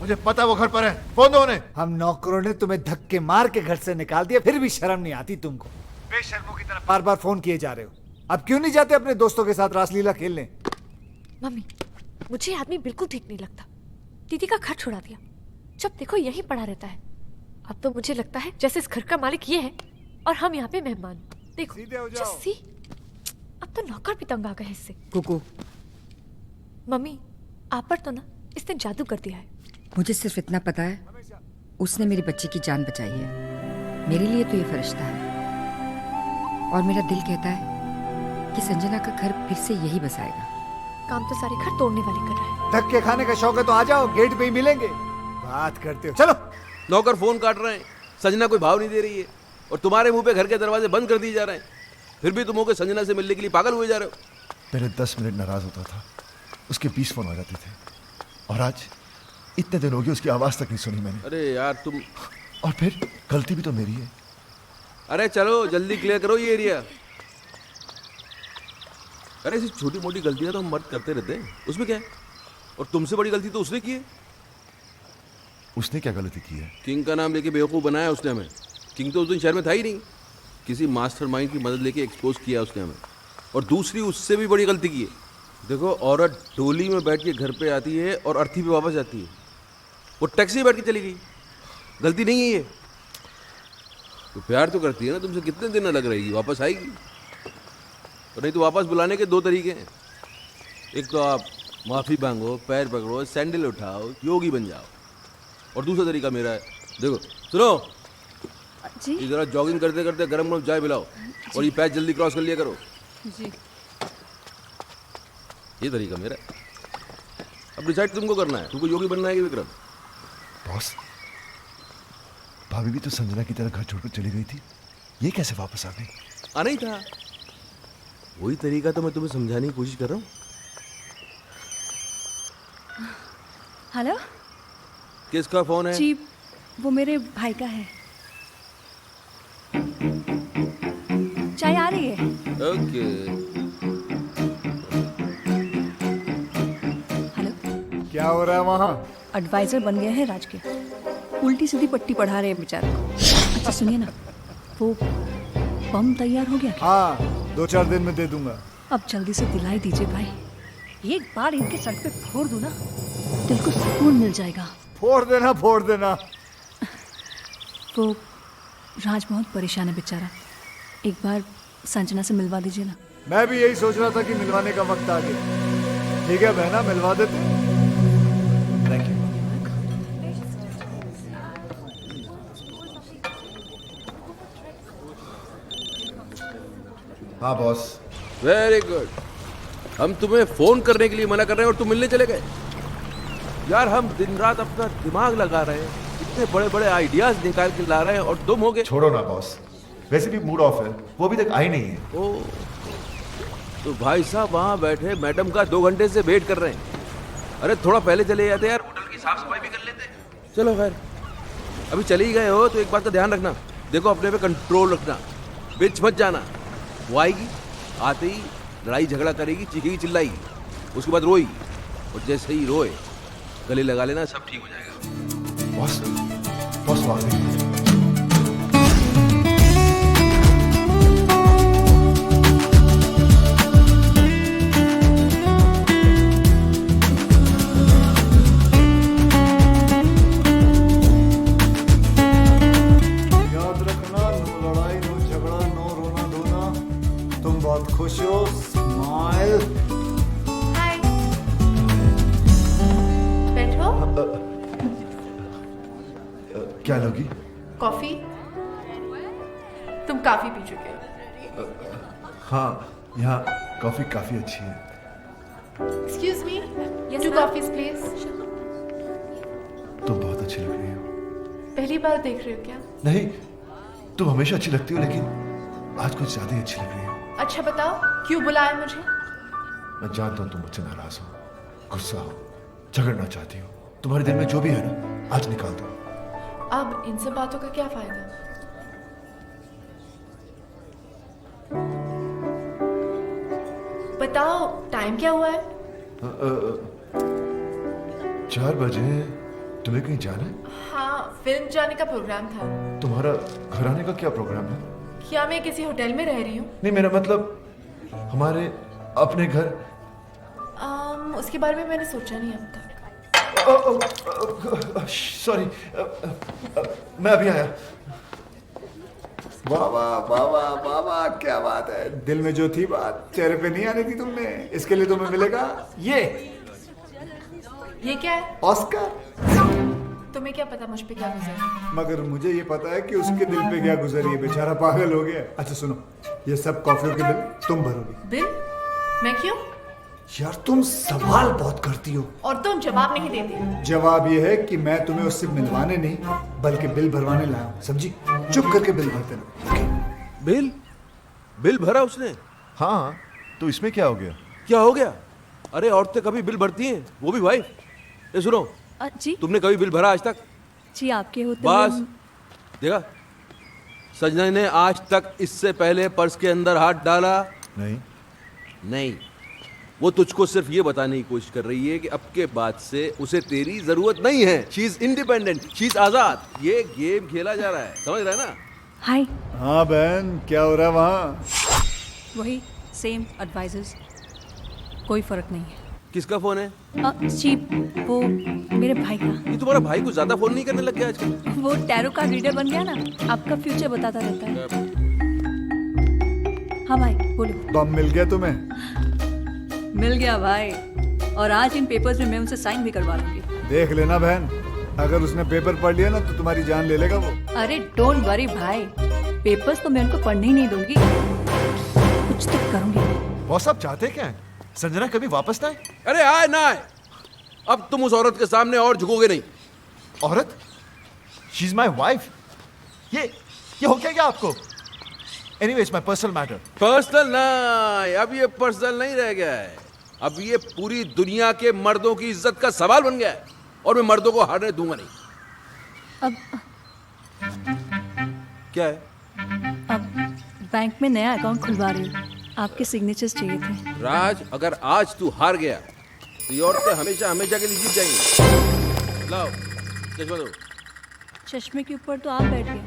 मुझे पता है वो घर पर है, फोन दो उन्हें। हम नौकरों ने तुम्हें धक्के मार के घर से निकाल दिया, फिर भी शर्म नहीं आती तुमको? बेशर्मों की तरह बार बार फोन किए जा रहे हो। अब क्यों नहीं जाते अपने दोस्तों के साथ रासलीला खेलने? मम्मी, मुझे आदमी बिल्कुल ठीक नहीं लगता। दीदी का घर छुड़ा दिया, जब देखो यहीं पड़ा रहता है। अब तो मुझे लगता है जैसे इस घर का मालिक ये है और हम यहाँ पे मेहमान। देखो सीधे हो जाओ। जस्सी, अब तो नौकर भी तंग आ गए इससे। कुकू, मम्मी, आप पर तो ना इसने जादू कर दिया है। मुझे सिर्फ इतना पता है, उसने मेरी बच्ची की जान बचाई है। मेरे लिए तो ये फरिश्ता है, और मेरा दिल कहता है कि संजना का घर फिर से यही बसाएगा। काम तो सारे घर तोड़ने वाले कर रहा है। धक्के खाने का शौक है तो आ जाओ, गेट पे ही मिलेंगे। बात करते हो, चलो। नौकर फोन काट रहे हैं, संजना कोई भाव नहीं दे रही है, और तुम्हारे मुंह पे घर के दरवाजे बंद कर दिए जा रहे हैं। फिर भी तुम होकर संजना से मिलने के लिए पागल हुए जा रहे हो। पहले 10 मिनट नाराज होता था, उसके 20 फोन आ जाते थे, और आज इतने दिन हो गए उसकी आवाज तक नहीं सुनी मैंने। अरे यार तुम, और फिर गलती भी तो मेरी है। अरे चलो जल्दी क्लियर करो ये एरिया। अरे ऐसी छोटी मोटी गलतियां तो हम मर्द करते रहते हैं, उसमें क्या है? और तुमसे बड़ी गलती तो उसने की है। उसने क्या गलती की है? किंग का नाम लेके बेवकूफ़ बनाया उसने हमें। किंग तो उस दिन शहर में था ही नहीं, किसी मास्टरमाइंड की मदद लेके एक्सपोज किया उसने हमें। और दूसरी उससे भी बड़ी गलती की है। देखो, औरत डोली में बैठ के घर पे आती है और अर्थी पे वापस जाती है, वो टैक्सी में बैठ के चली गई। गलती नहीं है ये। तो प्यार तो करती है ना तुमसे, कितने दिन अलग रहेगी, वापस आएगी। और नहीं तो वापस बुलाने के 2 तरीके हैं। एक तो आप माफ़ी मांगो, पैर पकड़ो, सैंडल उठाओ, योगी बन जाओ। और दूसरा तरीका मेरा है, देखो सुनो जी। इधर जॉगिंग करते करते गरम गरम चाय पिलाओ, और ये पैच जल्दी क्रॉस कर लिया करो। जी। ये तरीका मेरा है। अब डिसाइड तुमको करना है, तुमको योगी बनना है कि विक्रम। बॉस, भाभी भी तो संजना की तरह घर छोड़कर चली गई थी, ये कैसे वापस आ गई? आना ही था, वही तरीका तो मैं तुम्हें समझाने की कोशिश कर रहा हूँ। हेलो किसका फोन है? जी, वो मेरे भाई का है। चाय आ रही है। ओके। हेलो, क्या हो रहा है वहाँ? एडवाइजर बन गए हैं राज के, उल्टी सीधी पट्टी पढ़ा रहे हैं बेचारे को। अच्छा सुनिए ना, वो बम तैयार हो गया क्या? हाँ, 2-4 दिन में दे दूंगा। अब जल्दी से दिलाई दीजिए भाई, एक बार इनके सर पे फोड़ दूं ना, दिल को सुकून मिल जाएगा। फोड़ देना, फोड़ देना। वो राज बहुत परेशान है बेचारा, एक बार संजना से मिलवा दीजिए ना। मैं भी यही सोच रहा था कि मिलवाने का वक्त आ गया। ठीक है बहना, मिलवा देते। Thank you. हाँ बॉस। Very good. हम तुम्हें फोन करने के लिए मना कर रहे हैं और तुम मिलने चले गए। यार हम दिन रात अपना दिमाग लगा रहे हैं, इतने बड़े बड़े आइडियाज निकाल के ला रहे हैं, और तुम हो गए। छोड़ो ना बॉस, वैसे भी मूड ऑफ है, वो अभी तक आई नहीं है। ओ, तो भाई साहब वहाँ बैठे मैडम का 2 घंटे से वेट कर रहे हैं। अरे थोड़ा पहले चले जाते यार, होटल की साफ सफाई भी कर लेते। चलो खैर, अभी चले ही गए हो तो एक बात का ध्यान रखना, देखो अपने पे कंट्रोल रखना, बीच मत जाना। वो आएगी, आते ही लड़ाई झगड़ा करेगी, चीखेगी चिल्लाएगी, उसके बाद रोएगी, और जैसे ही रोए गले लगा लेना, सब ठीक हो जाएगा। बॉस, बॉस वो आ गई। याद रखना, नो लड़ाई, नो झगड़ा, नो रोना धोना। तुम बहुत खुश हो, स्माइल। हाय, बैठो। क्या लोगी? कॉफी? तुम काफी पी चुके हो। हाँ, यहाँ कॉफी काफी अच्छी है। Excuse me, Yes, 2 ma'am. Coffees please. तुम बहुत अच्छी लग रही हो। पहली बार देख रहे हो क्या? नहीं, तुम हमेशा अच्छी लगती हो, लेकिन आज कुछ ज्यादा ही अच्छी लग रही हो। अच्छा बताओ, क्यों बुलाया मुझे? मैं जानता हूँ तुम मुझसे नाराज हो, गुस्सा हो, झगड़ना चाहती हो। तुम्हारे दिल में जो भी है ना, आज निकाल दो। अब इन सब बातों का क्या फायदा? बताओ, टाइम क्या हुआ है? 4 बजे। तुम्हें कहीं जाना है? हाँ, फिल्म जाने का प्रोग्राम था। तुम्हारा घर आने का क्या प्रोग्राम है? क्या मैं किसी होटल में रह रही हूँ? नहीं, मेरा मतलब हमारे अपने घर। उसके बारे में मैंने सोचा नहीं अब तक। सॉरी, मैं अभी आया। बाबा बाबा बाबा, क्या बात है। दिल में जो थी बात चेहरे पे नहीं आने दी तुमने, इसके लिए तुम्हें मिलेगा ये क्या है? ऑस्कर। तुम्हें क्या पता मुझ पे क्या गुजरा? मगर मुझे ये पता है कि उसके दिल पे क्या गुजरी है, बेचारा पागल हो गया। अच्छा सुनो, ये सब कॉफियों के बिल तुम भरोगी। बिल? मैं क्यों? यार तुम सवाल बहुत करती हो। और तुम जवाब नहीं देते। जवाब ये है कि मैं तुम्हें उससे मिलवाने नहीं बल्कि बिल भरवाने लाया हूं, समझी? चुप करके बिल भर देना। बिल भरा उसने? हाँ, तो इसमें क्या हो गया? क्या हो गया? अरे औरतें कभी बिल भरती हैं, वो भी वाइफ। ये सुनो, जी तुमने कभी बिल भरा आज तक? जी आपके होते बस देखा, संजना ने आज तक इससे पहले पर्स के अंदर हाथ डाला नहीं। वो तुझको सिर्फ ये बताने की कोशिश कर रही है कि अब के बाद से उसे तेरी जरूरत नहीं है। She is independent, she is आजाद। ये गेम खेला जा रहा है, समझ रहा है ना? हाय। हाँ बहन, क्या हो रहा है वहाँ? वही सेम एडवाइजर्स, कोई फर्क नहीं है। किसका फोन है? जी वो मेरे भाई का। ये तुम्हारा भाई कुछ ज्यादा फोन नहीं करने लग गया आजकल? वो टैरो का रीडर बन गया ना, आपका फ्यूचर बताता रहता है। हाँ भाई बोलो। बम मिल गया तुम्हें? मिल गया भाई, और आज इन पेपर्स में मैं उनसे साइन भी करवा लूंगी। देख लेना बहन, अगर उसने पेपर पढ़ लिया ना तो तुम्हारी जान ले लेगा वो। अरे डोंट वरी भाई, पेपर्स तो मैं उनको पढ़ने ही नहीं दूंगी, कुछ तो करूंगी। बॉस आप चाहते क्या है? संजना कभी वापस ना आए? अरे आए ना आए, अब तुम उस औरत के सामने और झुकोगे नहीं। औरत? She is my wife. ये हो क्या आपको? Anyways my personal matter. Personal नहीं, अब ये पर्सनल नहीं रह गया है, अब ये पूरी दुनिया के मर्दों की इज्जत का सवाल बन गया है, और मैं मर्दों को हारने दूंगा नहीं। अब क्या है? अब बैंक में नया अकाउंट खुलवा रही हूँ, आपके सिग्नेचर्स चाहिए थे। राज, अगर आज तू हार गया तो ये औरतें हमेशा हमेशा के लिए जीत जाएंगी। लाओ चश्मा दो। चश्मे के ऊपर तो आप बैठ गए।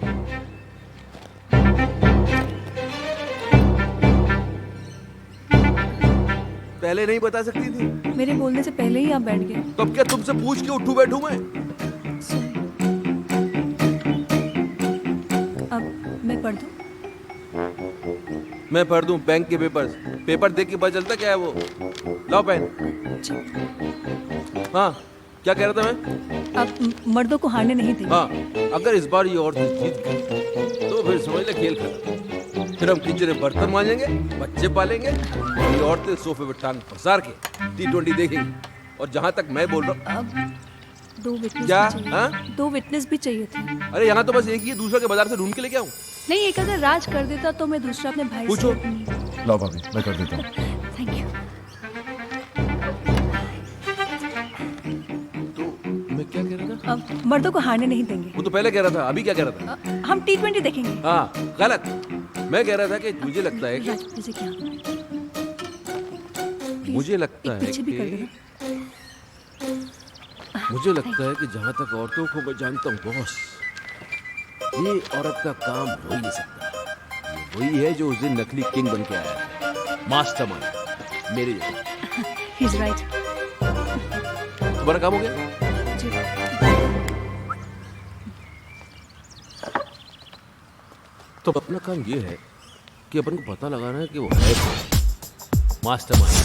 पहले नहीं बता सकती थी? मेरे बोलने से पहले ही आप बैठ गए। तो अब क्या तुमसे पूछ के उठूं बैठूं मैं? अब मैं पढ़ दूं? मैं पढ़ दूं बैंक के पेपर देख के पता चलता क्या है वो। लाओ पेन। हाँ, क्या कह रहा था मैं? अब मर्दों को हारने नहीं देंगे। हाँ, अगर इस बार ये औरतें जीत गई तो फिर समझ ले खेल खत्म। फिर हम किचन में बर्तन मांजेंगे, बच्चे पालेंगे, ये औरतें सोफे पे टांग पसार के T20 देखेंगी। और जहाँ तक मैं बोल रहा हूँ, अब 2 विटनेस क्या? भी चाहिए। हाँ? 2 विटनेस भी चाहिए थे। अरे यहाँ तो बस एक ही है, दूसरा के बाजार से ढूंढ के लेके आऊँ? नहीं, एक अगर राज कर देता तो मैं दूसरा अपने भाई पूछो। से। लो भाभी, मैं कर देता हूँ। Thank you. मैं क्या कह रहा था? अब मर्दों को हारने नहीं देंगे। वो तो पहले कह रहा था, अभी क्या कह रहा था? हम T20 देखेंगे। हाँ, गलत। मैं कह रहा था कि मुझे लगता है कि राज, मुझे क्या? मुझे लगता है पीछे भी कर कि देना। मुझे लगता है कि जहाँ तक औरतों को मैं जानता हूँ बॉस, ये औरत का काम हो ही नहीं सकता। ये वही है जो उस दिन नकली किंग बन के आया है, मास्टरमाइंड मेरे जैसा। He's right। तुम्हारा काम हो गया? जी। तो अपना काम ये है कि अपन को पता लगाना है कि वो है कौन, मास्टरमाइंड।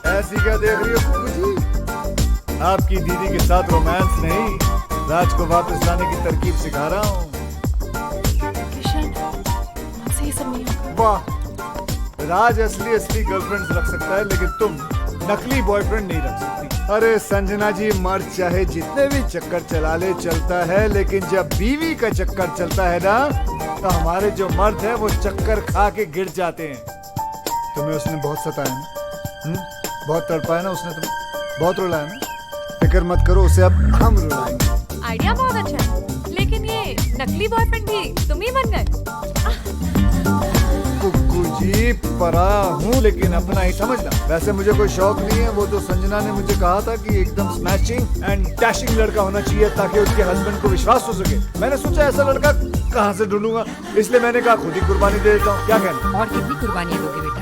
ऐसी क्या देख रही हो कुकू जी? आपकी दीदी के साथ रोमांस नहीं, राज को वापस लाने की तरकीब सिखा रहा हूँ। किशन, मुझसे ये सब नहीं होगा। वाह, राज असली गर्लफ्रेंड्स रख सकता है लेकिन तुम नकली बॉयफ्रेंड नहीं रख सकती। अरे संजना जी, मर्द चाहे जितने भी चक्कर चला ले चलता है, लेकिन जब बीवी का चक्कर चलता है ना तो हमारे जो मर्द है वो चक्कर खा के गिर जाते हैं। तुम्हें उसने बहुत सताया ना? बहुत तड़पाया ना उसने तुम्हें? बहुत रुलाया ना? फिक्र मत करो, उसे अब हम रुलाएंगे। आइडिया बहुत अच्छा है, लेकिन ये नकली बॉयफ्रेंड भी तुम ही बन गए। कुकू जी, पराया हूँ लेकिन अपना ही समझना। वैसे मुझे कोई शौक नहीं है, वो तो संजना ने मुझे कहा था कि एकदम स्मैशिंग एंड डैशिंग लड़का होना चाहिए ताकि उसके हस्बैंड को विश्वास हो सके। मैंने सोचा ऐसा लड़का कहाँ से ढूंढूंगा, इसलिए मैंने कहा खुद ही कुर्बानी दे देता हूँ। क्या कहना? और कितनी कुर्बानियां दोगे बेटा?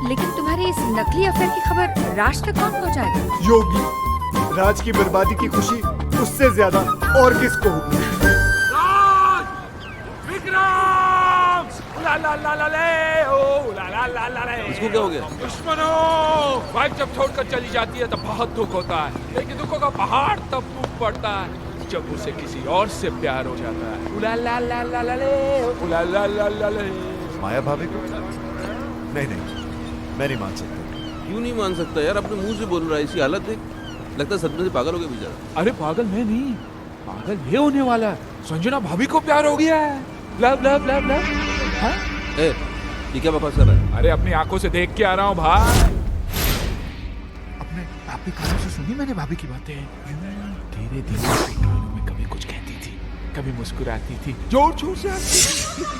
लेकिन तुम्हारी इस नकली अफेयर की खबर राज तक कौन पहुंचाएगा? योगी, राज की बर्बादी की खुशी उससे ज्यादा और किसको होगी? विक्रम! ला ला ला ला ले, ओ ला ला ला ला ला ला इसको क्या हो गया? दुश्मनों, वाइफ जब छोड़कर चली जाती है तो बहुत दुख होता है, लेकिन दुखों का पहाड़ तब टूट पड़ता है जब उसे किसी और से प्यार हो जाता है। उला ला ला ला ला ले, उला ला ला ला ले। माया भाभी को? नहीं नहीं, मैं नहीं मान सकता। क्यों नहीं मान सकता यार? अपने मुंह से बोल रहा है, इसी हालत देख, लगता है सदमे से पागल हो गया बेचारा। अरे पागल मैं नहीं, पागल ये होने वाला है। संजना भाभी को प्यार हो गया है। Love love love love. हाँ? ए, ये क्या बकवास कर रहा है? अरे अपनी आंखों से देख के आ रहा हूँ भाई। अपने आपके कानों से सुनी मैंने भाभी की बातें। धीरे धीरे कानों में कभी कुछ कहती थी, कभी मुस्कुराती थी, जोर जोर से हंसती थी।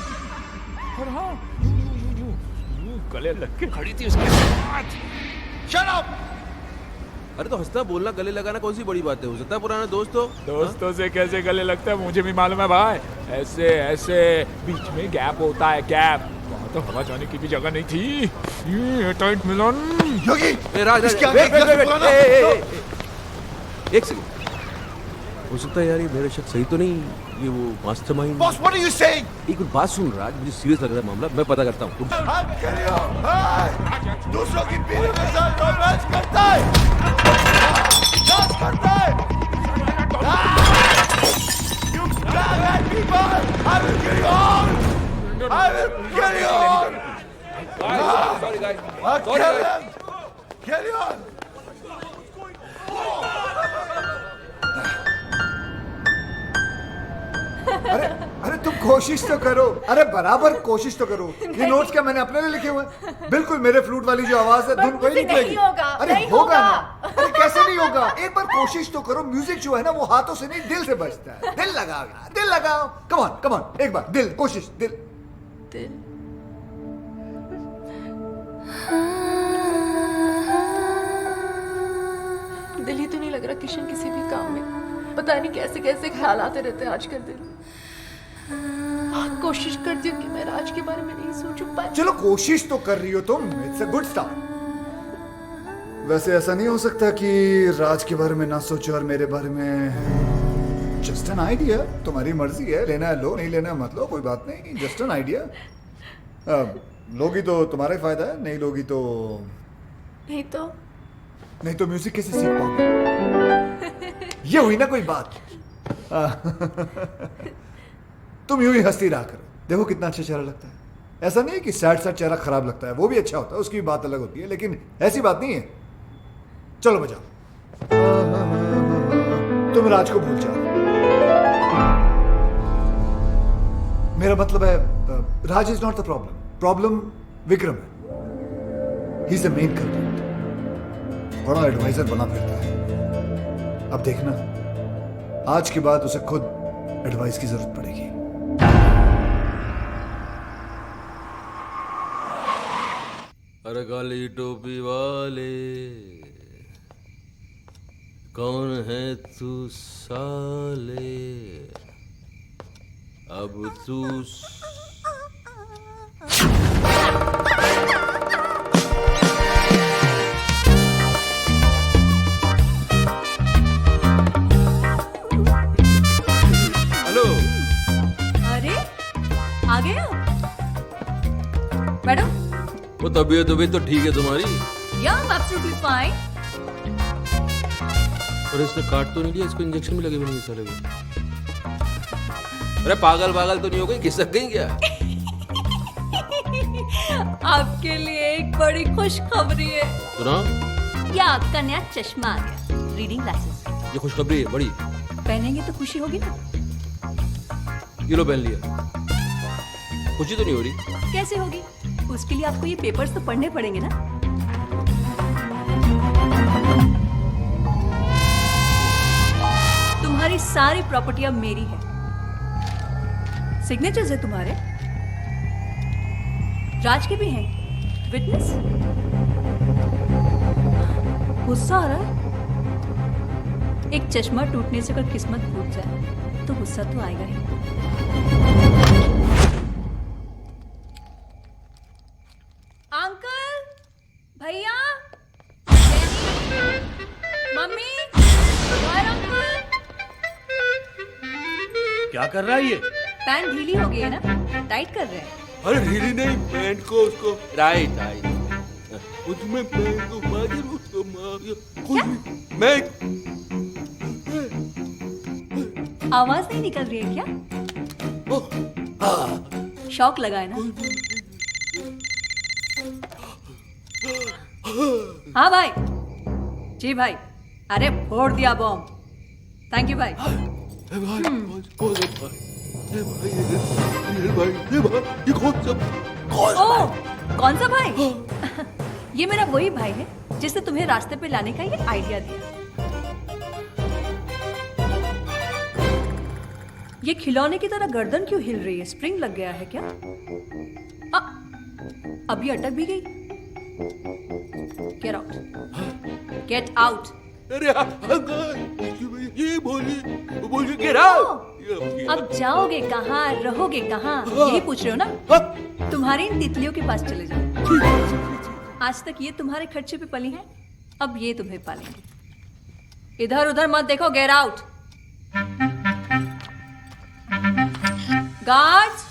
और हाँ, यूं गले लग के खड़ी थी उसके साथ। Shut up! अरे तो हंसना बोलना गले लगाना कौन सी बड़ी बात है? हो सकता है पुराना दोस्त हो। दोस्तों से कैसे गले लगता है मुझे भी मालूम है भाई। ऐसे ऐसे बीच में गैप होता है, गैप। वहाँ तो हवा जाने की भी जगह नहीं थी। ये टाइट मिलन। योगी, राज इसके आगे एक लफ्ज़ बोला ना। एक सेकंड, हो सकता है यार ये मेरा शक सही तो नहीं, ये वो mastermind. Boss, what are you saying? एक मिनट बात सुन राज, मुझे सीरियस लग रहा है मामला, मैं पता करता हूँ। हम करियो, हाय, दूसरों की बीवी के साथ रोमांस करता है, डांस करता है। You bad people, I will kill you all. I will kill you all. Sorry guys. Kill them. Kill you all. अरे अरे तुम कोशिश तो करो, अरे बराबर कोशिश तो करो। ये नोट्स क्या मैंने अपने लिए लिखे हुए हैं? बिल्कुल मेरे फ्लूट वाली जो आवाज है धुन वही निकलेगी। नहीं होगा, अरे नहीं होगा होगा। ना। अरे कैसे नहीं होगा? एक बार कोशिश तो करो। म्यूजिक जो है ना वो हाथों से नहीं दिल से बजता है। दिल लगाओ यार, दिल लगाओ। कम ऑन एक बार दिल, कोशिश दिल। दिल ही तो नहीं लग रहा किशन किसी भी काम में। पता नहीं कैसे कैसे ख्याल आते रहते हैं आजकल दिल। बहुत कोशिश करती हूँ कि मैं राज के बारे में नहीं सोचूं, पर चलो कोशिश तो कर रही हो तुम, इट्स अ गुड स्टार्ट। वैसे ऐसा नहीं हो सकता कि राज के बारे में ना सोचो और मेरे बारे में। जस्ट एन आइडिया, तुम्हारी मर्जी है, लेना है लो, नहीं लेना है मत लो, कोई बात नहीं, जस्ट एन आइडिया। लोगी तो तुम्हारा ही फायदा है, नहीं लोगी तो नहीं तो म्यूजिक कैसे सीख पाओगे? ये हुई ना कोई बात। तुम यूं ही हंसती रहा करो, देखो कितना अच्छा चेहरा लगता है। ऐसा नहीं है कि सैड सैड चेहरा खराब लगता है, वो भी अच्छा होता है, उसकी भी बात अलग होती है, लेकिन ऐसी बात नहीं है। चलो बजाओ। तुम राज को भूल जाओ। मेरा मतलब है Raj is not the problem Vikram है। He is the main culprit. बड़ा एडवाइजर बना फिरता है। अब देखना, आज के बाद उसे खुद एडवाइस की जरूरत पड़ेगी। अरे काली टोपी वाले, कौन है तू साले? अब तू हेलो। अरे आ गए हो? बैठो। वो तबीयत तो ठीक है तुम्हारी? या एब्सोल्युटली फाइन। और इसने काट तो नहीं लिया? इसको इंजेक्शन भी लगे हुए नहीं साले को। अरे पागल तो नहीं हो गई? खिसक गई क्या? आपके लिए एक बड़ी खुशखबरी है। सुनाओ। या आपका नया चश्मा आ गया, रीडिंग ग्लासेस। ये खुशखबरी है बड़ी। पहनेंगे तो खुशी होगी ना? ये लो पहन लिया। खुशी तो नहीं हो रही? कैसे होगी? उसके लिए आपको ये पेपर्स तो पढ़ने पड़ेंगे ना। तुम्हारी सारी प्रॉपर्टी अब मेरी है। सिग्नेचर्स है तुम्हारे, राज के भी हैं। विटनेस? गुस्सा आ रहा है? एक चश्मा टूटने से अगर किस्मत फूट जाए तो गुस्सा तो आएगा ही। अंकल, भैया, मम्मी, अंकल। क्या कर रहा है ये? पैंट ढीली हो गई है ना, टाइट कर रहे हैं। अरे ढीली नहीं, पैंट को उसको राइट राइट, उसमें पैंट को मार उसको मार। मैं आवाज नहीं निकल रही है क्या? शौक लगा है ना? हाँ भाई, जी भाई, अरे फोड़ दिया बॉम्ब। थैंक यू भाई। कौन सा भाई? ये मेरा वही भाई है जिसने तुम्हें रास्ते पे लाने का ये आइडिया दिया। ये खिलौने की तरह गर्दन क्यों हिल रही है? स्प्रिंग लग गया है क्या? अभी अटक भी गई। Get out, get out. अरे ये बोली गेट आउट। अब जाओगे कहाँ, रहोगे कहाँ, यही पूछ रहे हो ना? तुम्हारी इन तितलियों के पास चले जाओ। आज तक ये तुम्हारे खर्चे पे पली हैं, अब ये तुम्हें पालेंगे। इधर उधर मत देखो, get out. Guards,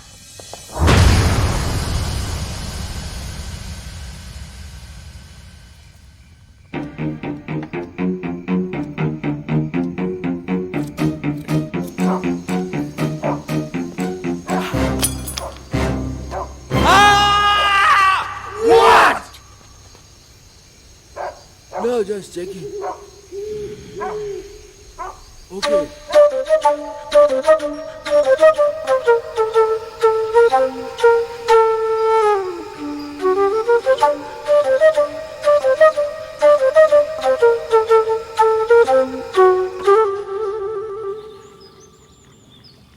No, just checking. Okay.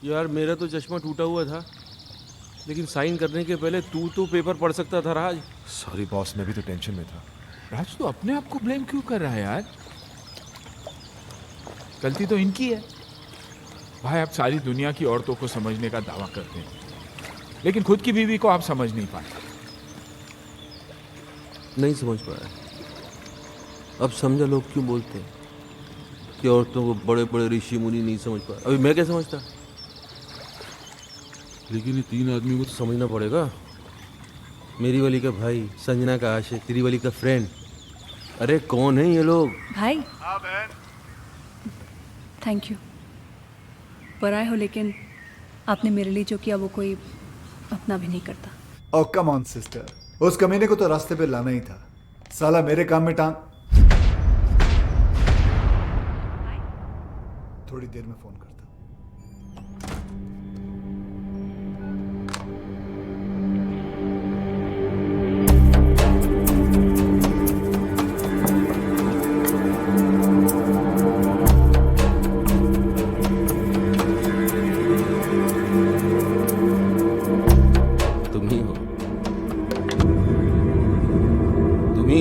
यार मेरा तो चश्मा टूटा हुआ था, लेकिन साइन करने के पहले तू तो पेपर पढ़ सकता था राज। सॉरी बॉस, मैं भी तो टेंशन में था। राज तो अपने आप को ब्लेम क्यों कर रहा है यार? गलती तो इनकी है। भाई आप सारी दुनिया की औरतों को समझने का दावा करते हैं, लेकिन खुद की बीवी को आप समझ नहीं पाए। नहीं समझ पाया। अब समझा लोग क्यों बोलते हैं कि औरतों को बड़े बड़े ऋषि मुनि नहीं समझ पाए। अभी मैं क्या समझता, लेकिन ये तीन आदमी को तो समझना पड़ेगा। मेरी वाली का भाई, संजना का आशिक, तेरी वाली का फ्रेंड। अरे कौन है ये लोग? भाई हाँ बहन, थैंक यू। पराए हो, लेकिन आपने मेरे लिए जो किया वो कोई अपना भी नहीं करता। ओ कम ऑन सिस्टर, उस कमीने को तो रास्ते पे लाना ही था। साला मेरे काम में टांग। थोड़ी देर में फोन करता हूं।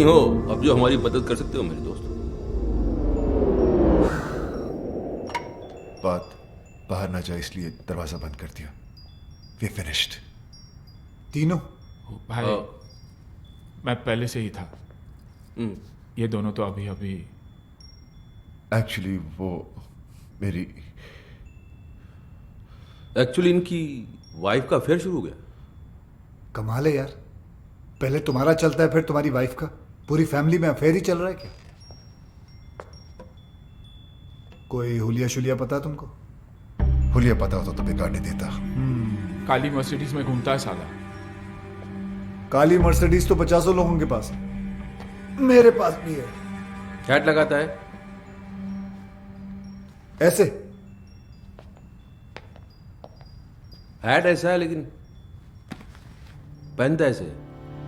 हो अब जो हमारी मदद कर सकते हो मेरे दोस्त। बात बाहर ना जाए इसलिए दरवाजा बंद कर दिया। We finished. तीनों भाई मैं पहले से ही था। ये दोनों तो अभी अभी। एक्चुअली वो मेरी इनकी वाइफ का अफेयर शुरू हो गया। कमाल है यार, पहले तुम्हारा चलता है फिर तुम्हारी वाइफ का। पूरी फैमिली में अफेयर ही चल रहा है क्या? कोई हुलिया शुलिया पता तुमको? हुलिया पता होता तो बिगाड़ने देता। काली मर्सिडीज में घूमता है साला। काली मर्सिडीज तो 50 लोगों के पास है, मेरे पास भी है। हैट लगाता है ऐसे। हैट ऐसा है लेकिन पहनता ऐसे।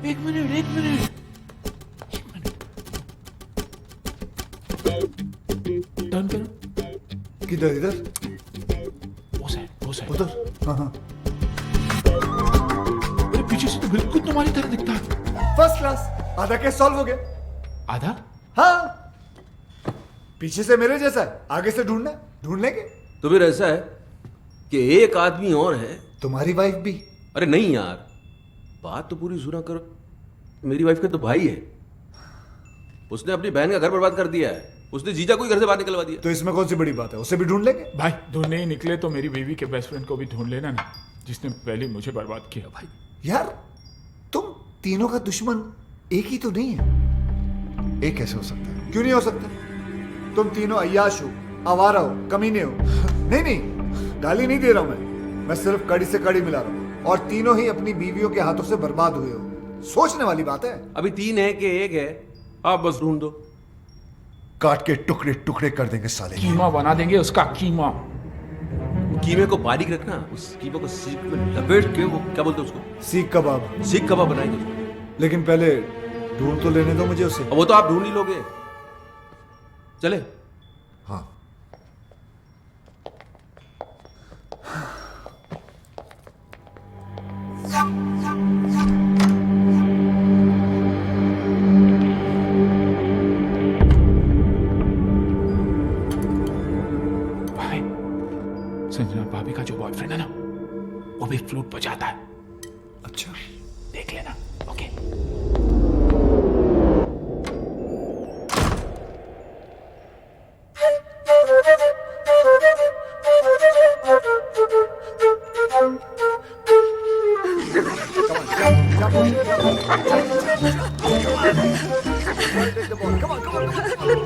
एक मिनट टर्न करो। किधर? इधर? वो साइड उधर। हाँ। अरे पीछे से तो बिल्कुल तुम्हारी तरह दिखता है। First class. आधा केस सॉल्व हो गया। आधा? हाँ, पीछे से मेरे जैसा है, आगे से ढूंढ लेंगे। तो फिर ऐसा है कि एक आदमी और है। तुम्हारी वाइफ भी? अरे नहीं यार, बात तो पूरी सुना करो। मेरी वाइफ का तो भाई है, उसने अपनी बहन का घर बर्बाद कर दिया है। उसने जीजा को ही घर से बाहर निकलवा दिया। तो इसमें कौन सी बड़ी बात है? उसे भी ढूंढ लेंगे। भाई ढूंढने ही निकले तो मेरी बीवी के बेस्ट फ्रेंड को भी ढूंढ लेना ना, जिसने पहले मुझे बर्बाद किया। भाई यार तुम तीनों का दुश्मन एक ही तो नहीं है। एक कैसे हो सकता है? क्यों नहीं हो सकता? तुम तीनों अय्याश हो, आवारा हो, कमीने हो। नहीं नहीं, गाली नहीं दे रहा हूं मैं सिर्फ कड़ी से कड़ी मिला रहा हूं। और तीनों ही अपनी बीवियों के हाथों से बर्बाद हुए हो। सोचने वाली बात है। अभी 3 है कि 1 है, आप बस ढूंढ दो। काट के टुकड़े टुकड़े कर देंगे साले। कीमा बना देंगे उसका, कीमा। कीमे को बारीक रखना, उस कीमे को सीख में लपेट के, वो क्या बोलते हैं उसको, सीख कबाब। सीख कबाब बनाएंगे उसको। लेकिन पहले ढूंढ तो लेने दो मुझे उसे। वो तो आप ढूंढ ही लोगे। चले। हाँ। भाई, संजना भाभी का जो बॉयफ्रेंड है ना, वो भी फ्लूट बजाता है। अच्छा, देख लेना। ओके।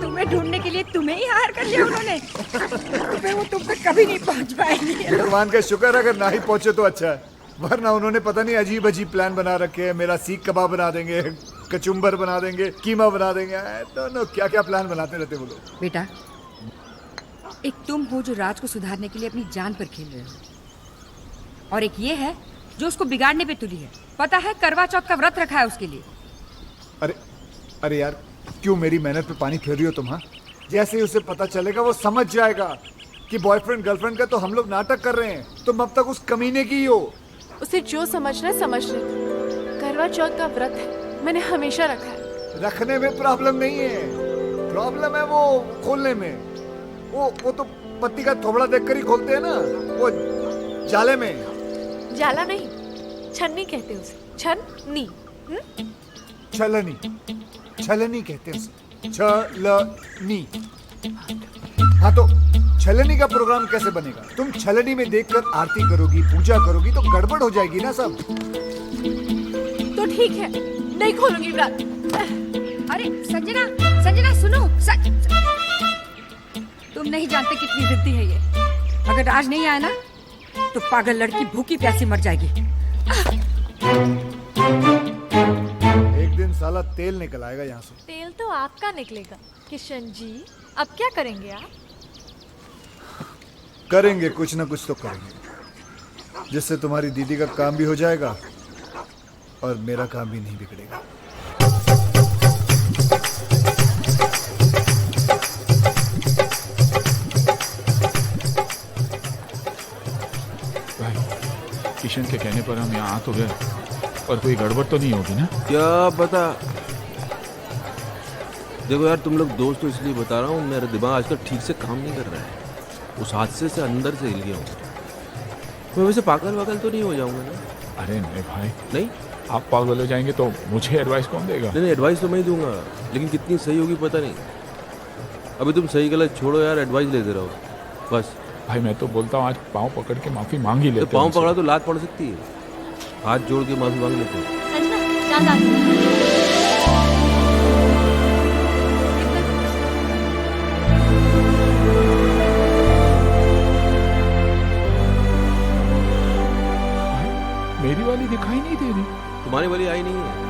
तुम्हें ढूंढने के लिए तुम्हें ही हायर कर लिया उन्होंने। फिर वो तुम तक कभी नहीं पहुंच पाएंगे। भगवान का शुक्र, अगर ना ही पहुंचे तो अच्छा है, वरना उन्होंने पता नहीं अजीब अजीब प्लान बना रखे हैं। मेरा सीख कबाब बना देंगे, कचुम्बर बना देंगे, कीमा बना देंगे। दोनों क्या क्या प्लान बनाते रहते वो लोग। बेटा, एक तुम हो जो राज को सुधारने के लिए अपनी जान पर खेल रहे हो, और एक ये है जो उसको बिगाड़ने पे तुली है। पता है, करवा चौथ का व्रत रखा है उसके लिए। अरे अरे यार, क्यों मेरी मेहनत पे पानी फेर रही हो तुम? हाँ, जैसे ही उसे पता चलेगा वो समझ जाएगा कि बॉयफ्रेंड गर्लफ्रेंड का तो हम लोग नाटक कर रहे हैं। तुम अब तक उस कमीने की ही हो। उसे जो समझना है समझ ले। करवा चौथ का व्रत है, मैंने हमेशा रखा है। रखने में प्रॉब्लम नहीं है, प्रॉब्लम है वो खोलने में। वो तो पत्ती का थोबड़ा देखकर ही खोलते हैं ना, वो जाले में। जाला नहीं, छन्नी कहते उसे। छन्नी। छलनी, छलनी कहते हैं उसे। छलनी। हाँ, तो छलनी का प्रोग्राम कैसे बनेगा? तुम छलनी में देखकर आरती करोगी, पूजा करोगी तो गड़बड़ हो जाएगी ना सब। तो ठीक है, नहीं खोलूंगी व्रत। अरे संजना, संजना सुनो। तुम नहीं जानते कितनी जिद्दी है ये। अगर राज नहीं आया ना, तो पागल लड़की भूखी प्यासी मर जाएगी। एक दिन साला तेल निकल आएगा यहाँ से। तेल तो आपका निकलेगा किशन जी। अब क्या करेंगे आप? करेंगे, कुछ ना कुछ तो करेंगे, जिससे तुम्हारी दीदी का काम भी हो जाएगा और मेरा काम भी नहीं बिगड़ेगा। भाई, किशन के कहने पर हम यहाँ आ तो गए, पर कोई गड़बड़ तो नहीं होगी ना? क्या पता। देखो यार, तुम लोग दोस्त तो इसलिए बता रहा हूँ, मेरा दिमाग आजकल ठीक से काम नहीं कर रहा है। उस हादसे से अंदर से हिल गया हूँ मैं। वैसे पागल वागल तो नहीं हो जाऊंगा ना? अरे नहीं भाई, नहीं। आप पागल हो जाएंगे तो मुझे एडवाइस कौन देगा? नहीं, एडवाइस तो मैं ही दूंगा, लेकिन कितनी सही होगी पता नहीं। अभी तुम सही गलत छोड़ो यार, एडवाइस लेते रहो बस। भाई मैं तो बोलता हूँ आज पाँव पकड़ के माफी मांग ही लेते। तो पाँव पकड़ा तो लात पड़ सकती है, हाथ जोड़ के माफी मांग लेते हैं। मेरी वाली दिखाई नहीं दे रही। तुम्हारी वाली आई नहीं है।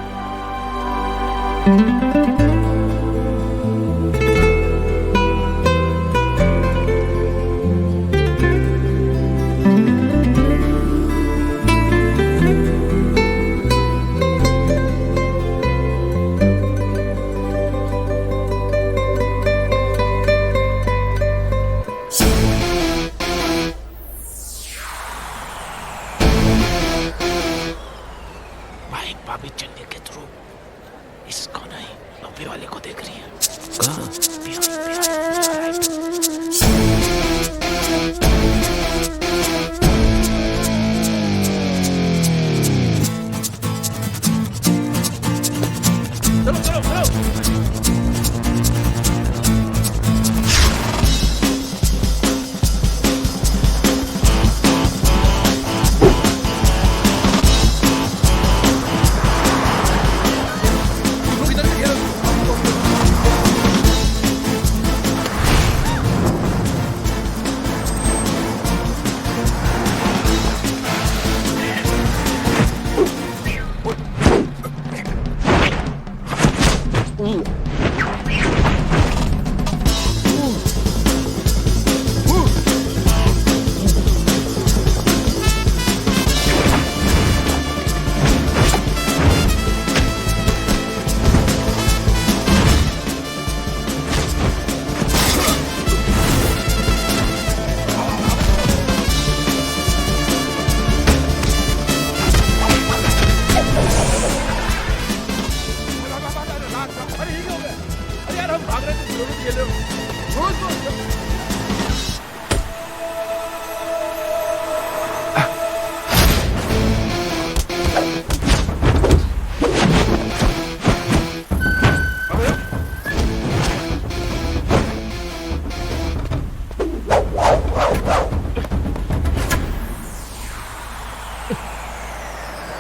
भाभी चलने के थ्रू इसको नहीं, अभी वाले को देख रही है।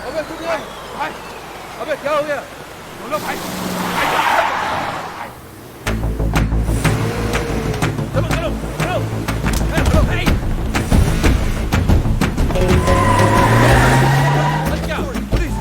अबे तुझे भाई, अबे क्या हो गया? बोलो भाई। चलो चलो चलो चलो भाई। क्या पुलिस?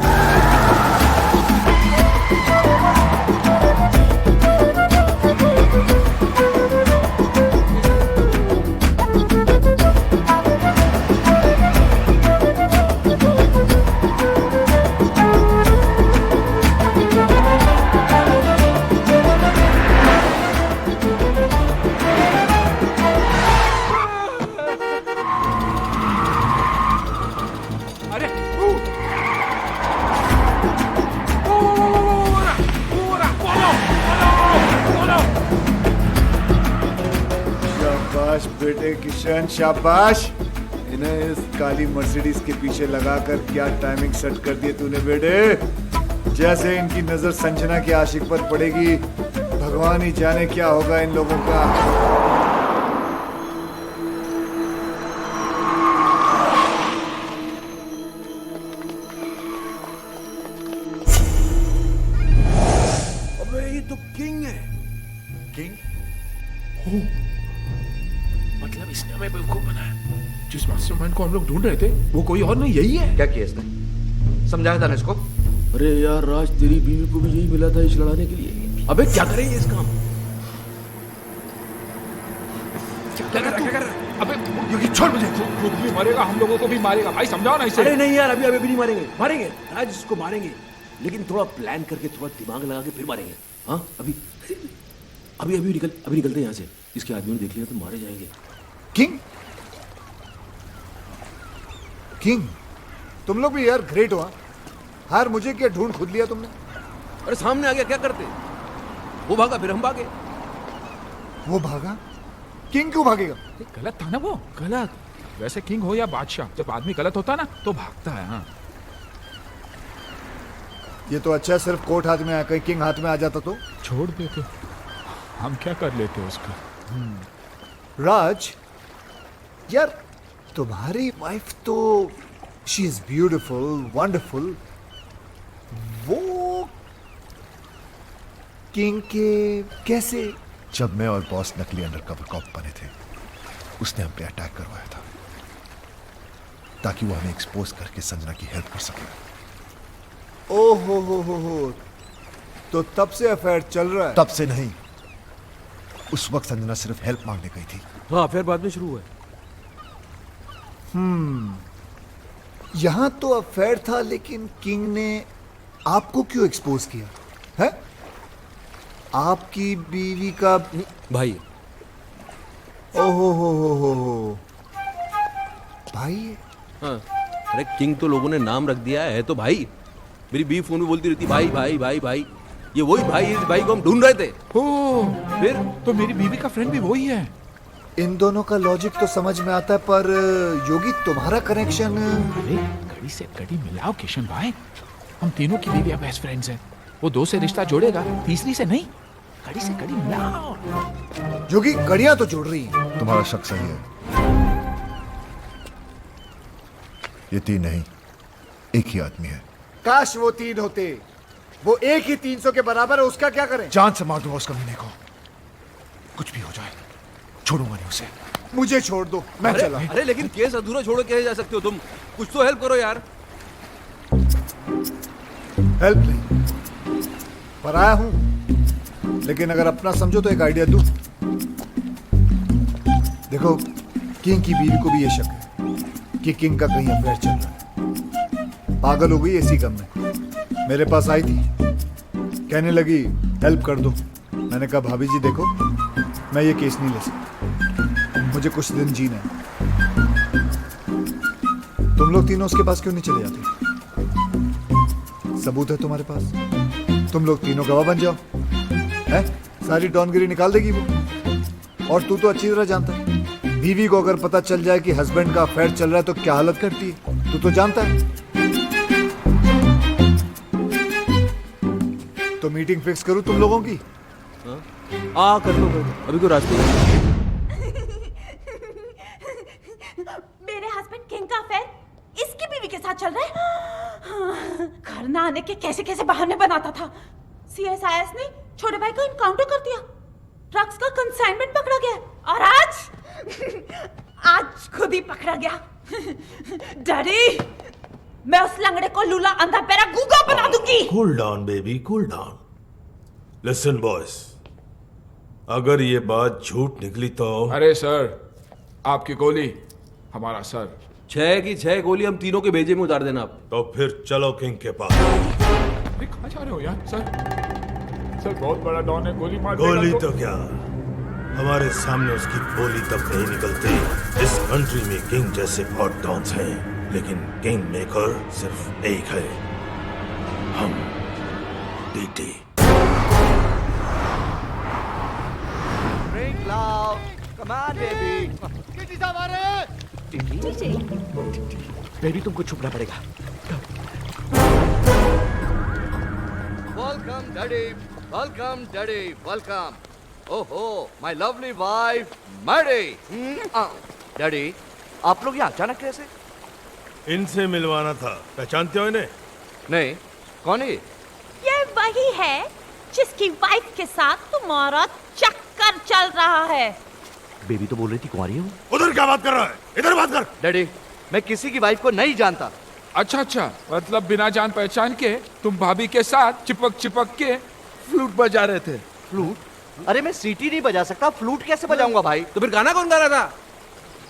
अरे शाबाश बेटे किशन, शाबाश। इन्हें इस काली मर्सिडीज के पीछे लगाकर क्या टाइमिंग सेट कर दी तूने बेटे। जैसे इनकी नजर संजना के आशिक पर पड़ेगी, भगवान ही जाने क्या होगा इन लोगों का। अबे ये तो किंग है। किंग? मतलब इसने हमें बेवकूफ बनाया। जिस मास्टरमाइंड को हम लोग ढूंढ रहे थे वो कोई और नहीं, यही है। क्या किया इसने? समझाया था ना इसको? अरे यार राज, तेरी बीवी को भी यही मिला था इस लड़ाने के लिए। अबे क्या करेंगे इस काम? क्या कर? अबे योगी छोड़ मुझे। खुद भी मरेगा, हम लोगों को भी मारेगा। भाई समझाओ ना इसे। अरे नहीं यार, अभी अभी नहीं मारेंगे। मारेंगे राज, इसको मारेंगे, लेकिन थोड़ा प्लान करके, थोड़ा दिमाग लगा के फिर मारेंगे। हाँ अभी अभी अभी निकलते हैं यहाँ से। इसके आदमी ने देख लिया तो मारे जाएंगे। किंग, किंग, तुम लोग भी यार ग्रेट हो। हार मुझे क्या ढूंढ खुद लिया तुमने? अरे सामने आ गया, क्या करते? वो भागा, फिर हम भागे। वो भागा? किंग क्यों भागेगा? गलत था ना वो। गलत? वैसे किंग हो या बादशाह, जब आदमी गलत होता ना तो भागता है। हाँ ये तो अच्छा है, सिर्फ कोर्ट हाथ में आया, कहीं किंग हाथ में आ जाता तो छोड़ देते, हम क्या कर लेते उसका। राज यार, तुम्हारी वाइफ तो शी इज ब्यूटिफुल, वंडरफुल। वो किंग के कैसे? जब मैं और बॉस नकली अंडरकवर कॉप बने थे, उसने हम पे अटैक करवाया था ताकि वो हमें एक्सपोज करके संजना की हेल्प कर सके। ओहो हो, तो तब से अफेयर चल रहा है? तब से नहीं, उस वक्त संजना सिर्फ हेल्प मांगने गई थी। हाँ फिर बाद में शुरू हुआ। यहां तो अफेयर था, लेकिन किंग ने आपको क्यों एक्सपोज किया है? आपकी बीवी का भाई। ओहो हो भाई है? हाँ अरे किंग तो लोगों ने नाम रख दिया है तो भाई। मेरी बीवी फोन में बोलती रहती भाई भाई भाई भाई। ये वही भाई, इस भाई को हम ढूंढ रहे थे। फिर तो मेरी बीवी का फ्रेंड भी वही है। इन दोनों का लॉजिक तो समझ में आता है, पर योगी तुम्हारा कनेक्शन। अरे कड़ी से कड़ी मिलाओ किशन भाई, हम तीनों की बीवी बेस्ट फ्रेंड्स हैं। वो दो से रिश्ता जोड़ेगा, तीसरी से नहीं। कड़ी से कड़ी मिलाओ। योगी कड़ियां तो जोड़ रही हैं। तुम्हारा शक सही है, ये तीन नहीं, एक ही आदमी है। काश वो तीन होते, वो एक ही 300 के बराबर है, उसका क्या करें? जान से मार दूंगा उस कमीने को, कुछ भी हो जाए छोड़ूंगा नहीं उसे। मुझे छोड़ दो, मैं चला। अरे लेकिन केस अधूरा छोड़ के जा सकते हो तुम? कुछ तो हेल्प करो यार। हेल्प नहीं, पर आया हूं, लेकिन अगर अपना समझो तो एक आइडिया दूं। देखो, किंग की बीवी को भी ये शक है कि किंग का कहीं अफेयर चल रहा है। पागल हो गई इसी गम में, मेरे पास आई थी, कहने लगी हेल्प कर दो। मैंने कहा भाभी जी देखो, मैं ये केस नहीं ले सकता, मुझे कुछ दिन जीना है। तुम लोग तीनों उसके पास क्यों नहीं चले जाते? सबूत है तुम्हारे पास, तुम लोग तीनों गवाह बन जाओ। है सारी डॉनगिरी निकाल देगी वो। और तू तो अच्छी तरह जानता है, बीवी को अगर पता चल जाए कि हस्बैंड का अफेयर चल रहा है तो क्या हालत करती है, तू तो जानता है। तो मीटिंग फिक्स करूं तुम लोगों की? कर लो अभी कोई रास्ते नहीं। मेरे हस्बैंड किंग का अफेयर इसकी बीवी के साथ चल रहा है। घर ना आने के कैसे कैसे बहाने बनाता था। सीएसआईएस ने छोटे भाई को इनकाउंटर कर दिया, ड्रग्स का कंसाइनमेंट पकड़ा गया और आज खुद ही पकड़ा गया। डैडी, मैं उस लंगड़े को लूला अंधा पैरा गूंगा बना दूंगी। Cool down baby, cool down. Listen boys, अगर ये बात झूठ निकली तो अरे सर, आपकी गोली हमारा सर। 6 की 6 गोली हम तीनों के भेजे में उतार देना आप। तो फिर चलो किंग के पास। अरे कहाँ जा रहे हो यार? सर बहुत बड़ा डॉन है, गोली मार देगा गोली तो क्या, हमारे सामने उसकी गोली तक नहीं निकलती। इस कंट्री में किंग जैसे बहुत डॉन्स हैं, लेकिन किंग मेकर सिर्फ एक है, हम। TT. Come on, baby. TT साहब आ रहे हैं। बेबी तुमको छुपना पड़ेगा। Welcome, Daddy. Welcome, Daddy. Welcome. ओहो, my lovely wife, Mary. Daddy, आप लोग यहाँ अचानक कैसे? इनसे मिलवाना था, पहचानते हो इन्हें? नहीं, कौन है ये वही है जिसकी वाइफ के साथ तुम्हारा चक्कर चल रहा है। बेबी तो बोल रही थी कुंवारी हूँ। उधर क्या बात कर रहा है? इधर बात कर। डैडी, मैं किसी की वाइफ को नहीं जानता। अच्छा, मतलब बिना जान पहचान के तुम भाभी के साथ चिपक के फ्लूट बजा रहे थे। फ्लूट? अरे मैं सीटी नहीं बजा सकता, फ्लूट कैसे बजाऊंगा भाई? तो फिर गाना कौन गा रहा था?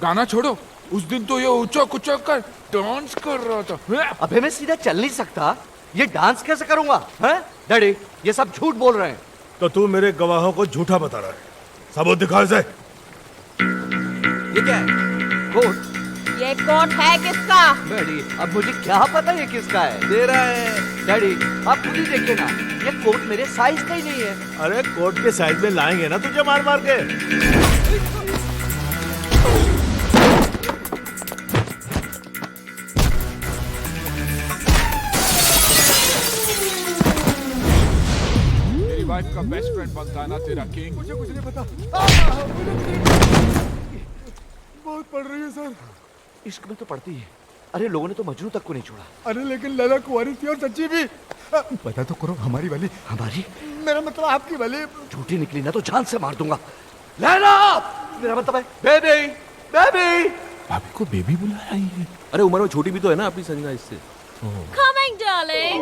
गाना छोड़ो, उस दिन तो ये उचक कर डांस कर रहा था। अबे मैं सीधा चल नहीं सकता, ये डांस कैसे करूंगा? हैं? डैडी, ये सब झूठ बोल रहे हैं। तो तू मेरे गवाहों को झूठा बता रहा है, सबूत दिखा इसे। ये क्या है? कोट? ये कोट है किसका? डैडी, अब मुझे क्या पता ये किसका है? दे रहा है। डैडी, आप खुद ही देखिए ना, ये कोट मेरे साइज का ही नहीं है। अरे कोट के साइज में लाएंगे ना तुझे मार के। मेरी वाइफ का बेस्ट फ्रेंड बनता है ना तेरा किंग। मुझे कुछ नहीं पता। बहुत पड़ रही है सर। इश्क में तो पड़ती है। अरे लोगों ने तो मजनू तक को नहीं छोड़ा। अरे लेकिन लैला कुंवारी थी और सच्ची भी। पता तो करो, हमारी वाली। हमारी? मेरा मतलब आपकी वाली। झूठी निकली ना तो जान से मार दूंगा। लैला, मेरा मतलब है बेबी। भाभी को बेबी बुला रही है। अरे उम्र में छोटी भी तो है ना अपनी संजना इससे। Coming, darling.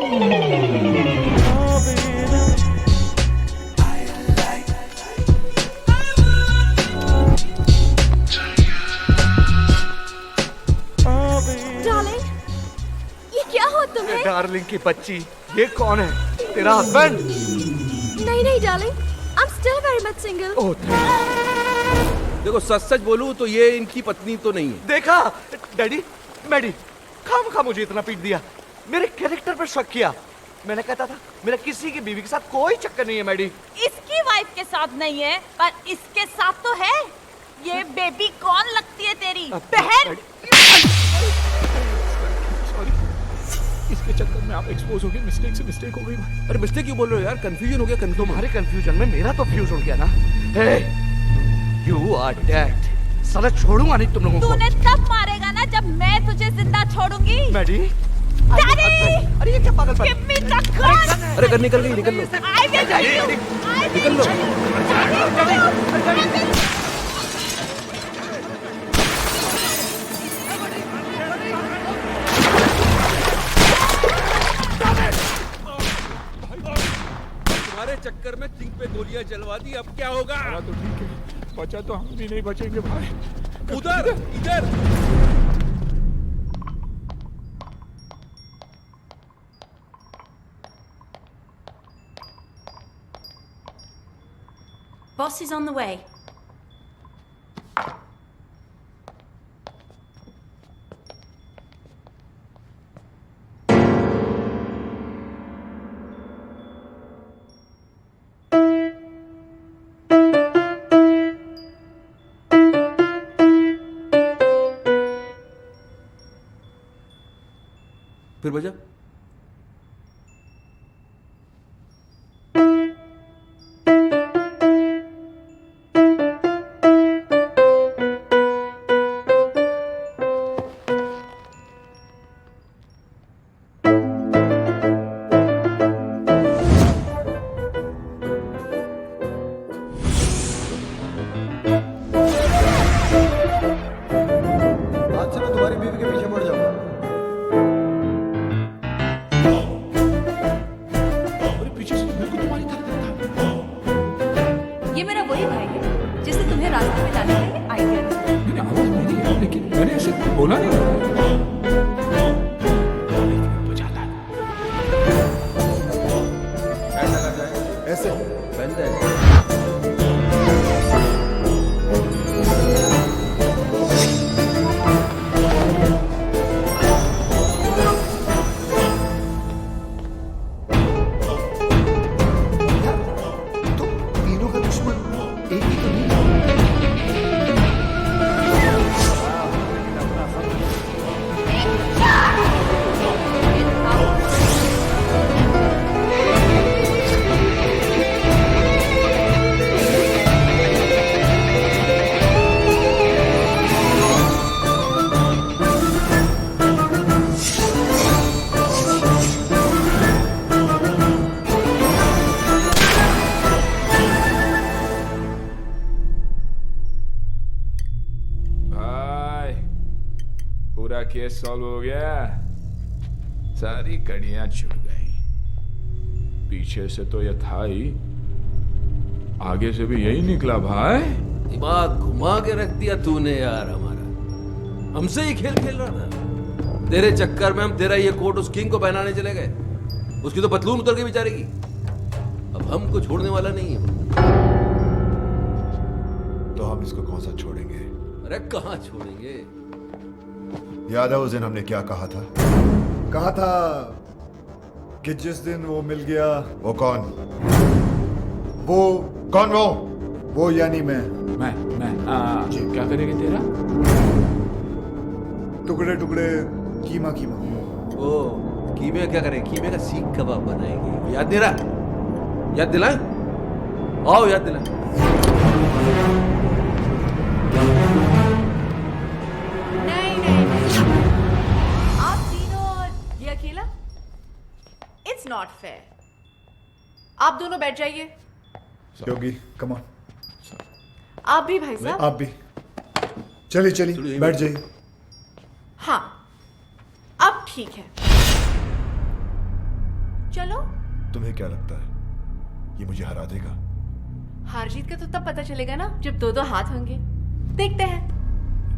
Darling, ये क्या हो तुम्हें? डार्लिंग की बच्ची, ये कौन है? तेरा हस्बैंड? नहीं, darling. I'm still very much single. देखो सच बोलूं तो ये इनकी पत्नी तो नहीं है। देखा डैडी, मैडी, खाम मुझे इतना पीट दिया, मेरे कैरेक्टर पर शक किया। मैंने कहता था मेरा किसी की बीवी के साथ कोई चक्कर नहीं है मैडी। इसकी वाइफ के साथ नहीं है, पर इसके साथ तो है। ये बेबी कौन लगती है तेरी बहन? इसके चक्कर में आप एक्सपोज हो गए, मिस्टेक हो गई। अरे मिस्टेक क्यों बोल रहे हो यार? कंफ्यूजन हो गया। तुम्हारे कंफ्यूजन में मेरा तो फ्यूज उड़ गया ना। हे, यू आर डेड। साला छोड़ूंगा नहीं तुम लोगों को। तूने तब मारेगा ना जब मैं तुझे जिंदा छोड़ूंगी। मैडी, डैडी, अरे ये क्या पागलपन? Give me the gun. अरे गन निकल लो। I will kill you. निकल लो। तुम्हारे चक्कर में किंग पे गोलियां जलवा दी, अब क्या होगा? तो ठीक है, बचा तो हम भी नहीं बचेंगे भाई। उधर इधर। Boss is on the way. फिर बजा। आज से मैं तुम्हारी बीवी के पीछे पड़ जाऊंगा। अरे पीछे से मेरे को तुम्हारी तरफ देखा। ये मेरा वही भाई है जिसने तुम्हें रास्ते में लाने का ये आइडिया दिया। मैंने आवाज मेरी है, लेकिन मैंने ऐसे बोला नहीं। बजाता है। ऐसा कर जाए ऐसे बंद है। तो तीनों का दुश्मन एक ही तो नहीं। भाई पूरा केस सॉल्व हो गया, सारी कड़ियां छुट गई। पीछे से तो यह था ही, आगे से भी यही निकला भाई। दिमाग घुमा के रख दिया तूने यार हमारा। हमसे ही खेल खेल रहा था। तेरे चक्कर में हम तेरा ये कोट उस किंग को पहनाने चले गए। उसकी तो पतलून उतर गई बेचारे की। अब हमको छोड़ने वाला नहीं है। तो हम इसको कौन सा छोड़ेंगे? अरे कहाँ छोड़ेंगे? याद है उस दिन हमने क्या कहा था? कहा था कि जिस दिन वो मिल गया। वो कौन? वो कौन वो? वो यानी मैं जी क्या करेंगे तेरा? टुकड़े टुकड़े कीमा कीमा। ओ कीमे क्या करें? कीमे का सीख कबाब बनाएंगे। याद दे रहा? याद दिलाएं? आओ याद दिलाएं। नहीं आप तीनों और ये अकेला, इट्स नॉट फेयर। आप दोनों बैठ जाइए। योगी कम ऑन। आप भी भाई साहब। आप भी चलिए चलिए बैठ जाइए। हाँ अब ठीक है, चलो। तुम्हें क्या लगता है ये मुझे हरा देगा? हार जीत का तो तब पता चलेगा ना जब दो दो हाथ होंगे। देखते हैं।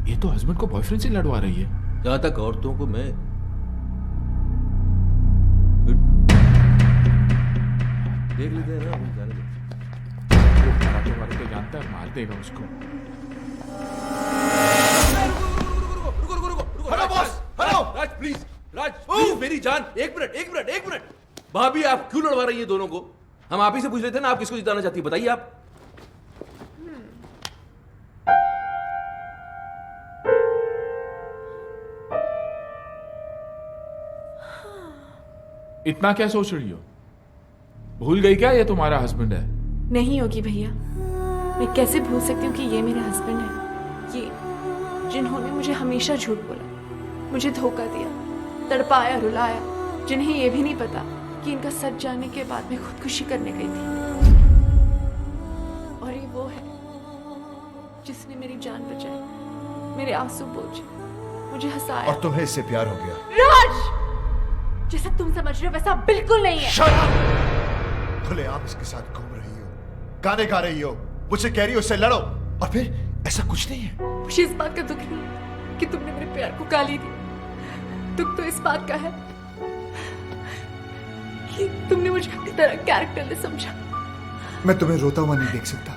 ये तो हस्बैंड को बॉयफ्रेंड से लड़वा रही है। जहां तक औरतों को मैं देख लेते हैं ना, हम जाने दो। वो कराटे वाले तो जानता है, मार देगा उसको। Hello boss, hello Raj please, Raj please मेरी जान, एक मिनट। भाभी आप क्यों लड़वा रही है दोनों को? हम आप ही से पूछ लेते हैं ना, आप किसको जिताना चाहती है, बताइए आप। इतना क्या सोच रही हो? भूल गई क्या ये तुम्हारा हस्बैंड है? नहीं होगी भैया, मैं कैसे भूल सकती हूँ कि ये मेरा हस्बैंड है। ये जिन्होंने मुझे हमेशा झूठ बोला, मुझे धोखा दिया, तड़पाया रुलाया, जिन्हें ये भी नहीं पता कि इनका सच जानने के बाद मैं खुदकुशी करने गई थी। और ये वो है जिसने मेरी जान बचाई, मेरे आंसू पोंछे, मुझे हंसाया। और तुम्हें इससे प्यार हो गया? राज, जैसा तुम समझ रहे हो वैसा बिल्कुल नहीं है। खुलेआम इसके साथ घूम रही हो, गाने गा रही हो, मुझसे कह रही हो इससे लड़ो, और फिर ऐसा कुछ नहीं है। मुझे इस बात का दुख नहीं है कि तुमने मेरे प्यार को गाली दी। दुख तो इस बात का है कि तुमने मुझे अपनी तरह कैरेक्टरलेस समझा। मैं तुम्हें रोता हुआ नहीं देख सकता।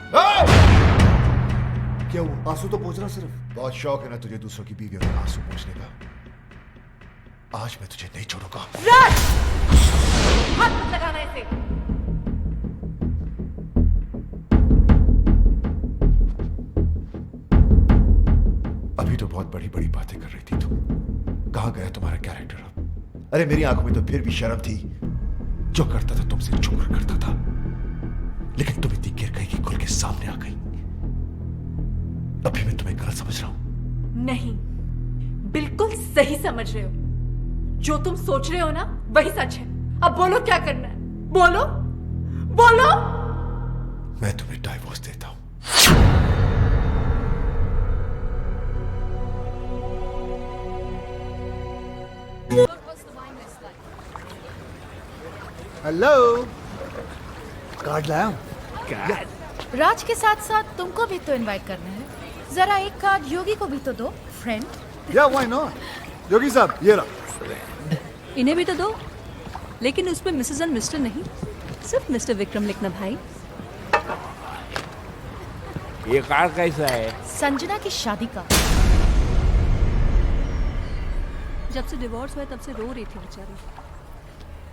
क्या वो आंसू तो पोंछ रहा सिर्फ। बहुत शौक है ना तुझे दूसरों की बीवियों में आंसू पोंछने का। आज मैं तुझे नहीं छोड़ूंगा। राज, हाथ मत लगाना इसे। अभी तो बहुत बड़ी बड़ी बातें कर रही थी तुम। कहाँ गया तुम्हारा कैरेक्टर अब? अरे मेरी आंखों में तो फिर भी शर्म थी। जो करता था तुमसे छुप कर करता था, लेकिन तुम इतनी गिर गई कि खुल के सामने आ गई। अभी मैं तुम्हें गलत समझ रहा हूं? नहीं, बिल्कुल सही समझ रहे हो। जो तुम सोच रहे हो ना वही सच है। अब बोलो क्या करना है, बोलो बोलो। मैं तुम्हें डाइवोर्स देता हूं। हेलो, कार्ड लाया हूं। राज के साथ साथ तुमको भी तो इनवाइट करना है। जरा एक कार्ड योगी को भी तो दो, फ्रेंड। या व्हाई नॉट। योगी साहब ये रहा। इन्हें भी तो दो, लेकिन उस पर मिसेस एंड मिस्टर नहीं, सिर्फ मिस्टर विक्रम लिखना भाई। ये कार्ड कैसा है? संजना की शादी का। जब से डिवोर्स हुआ तब से रो रही थी बेचारी।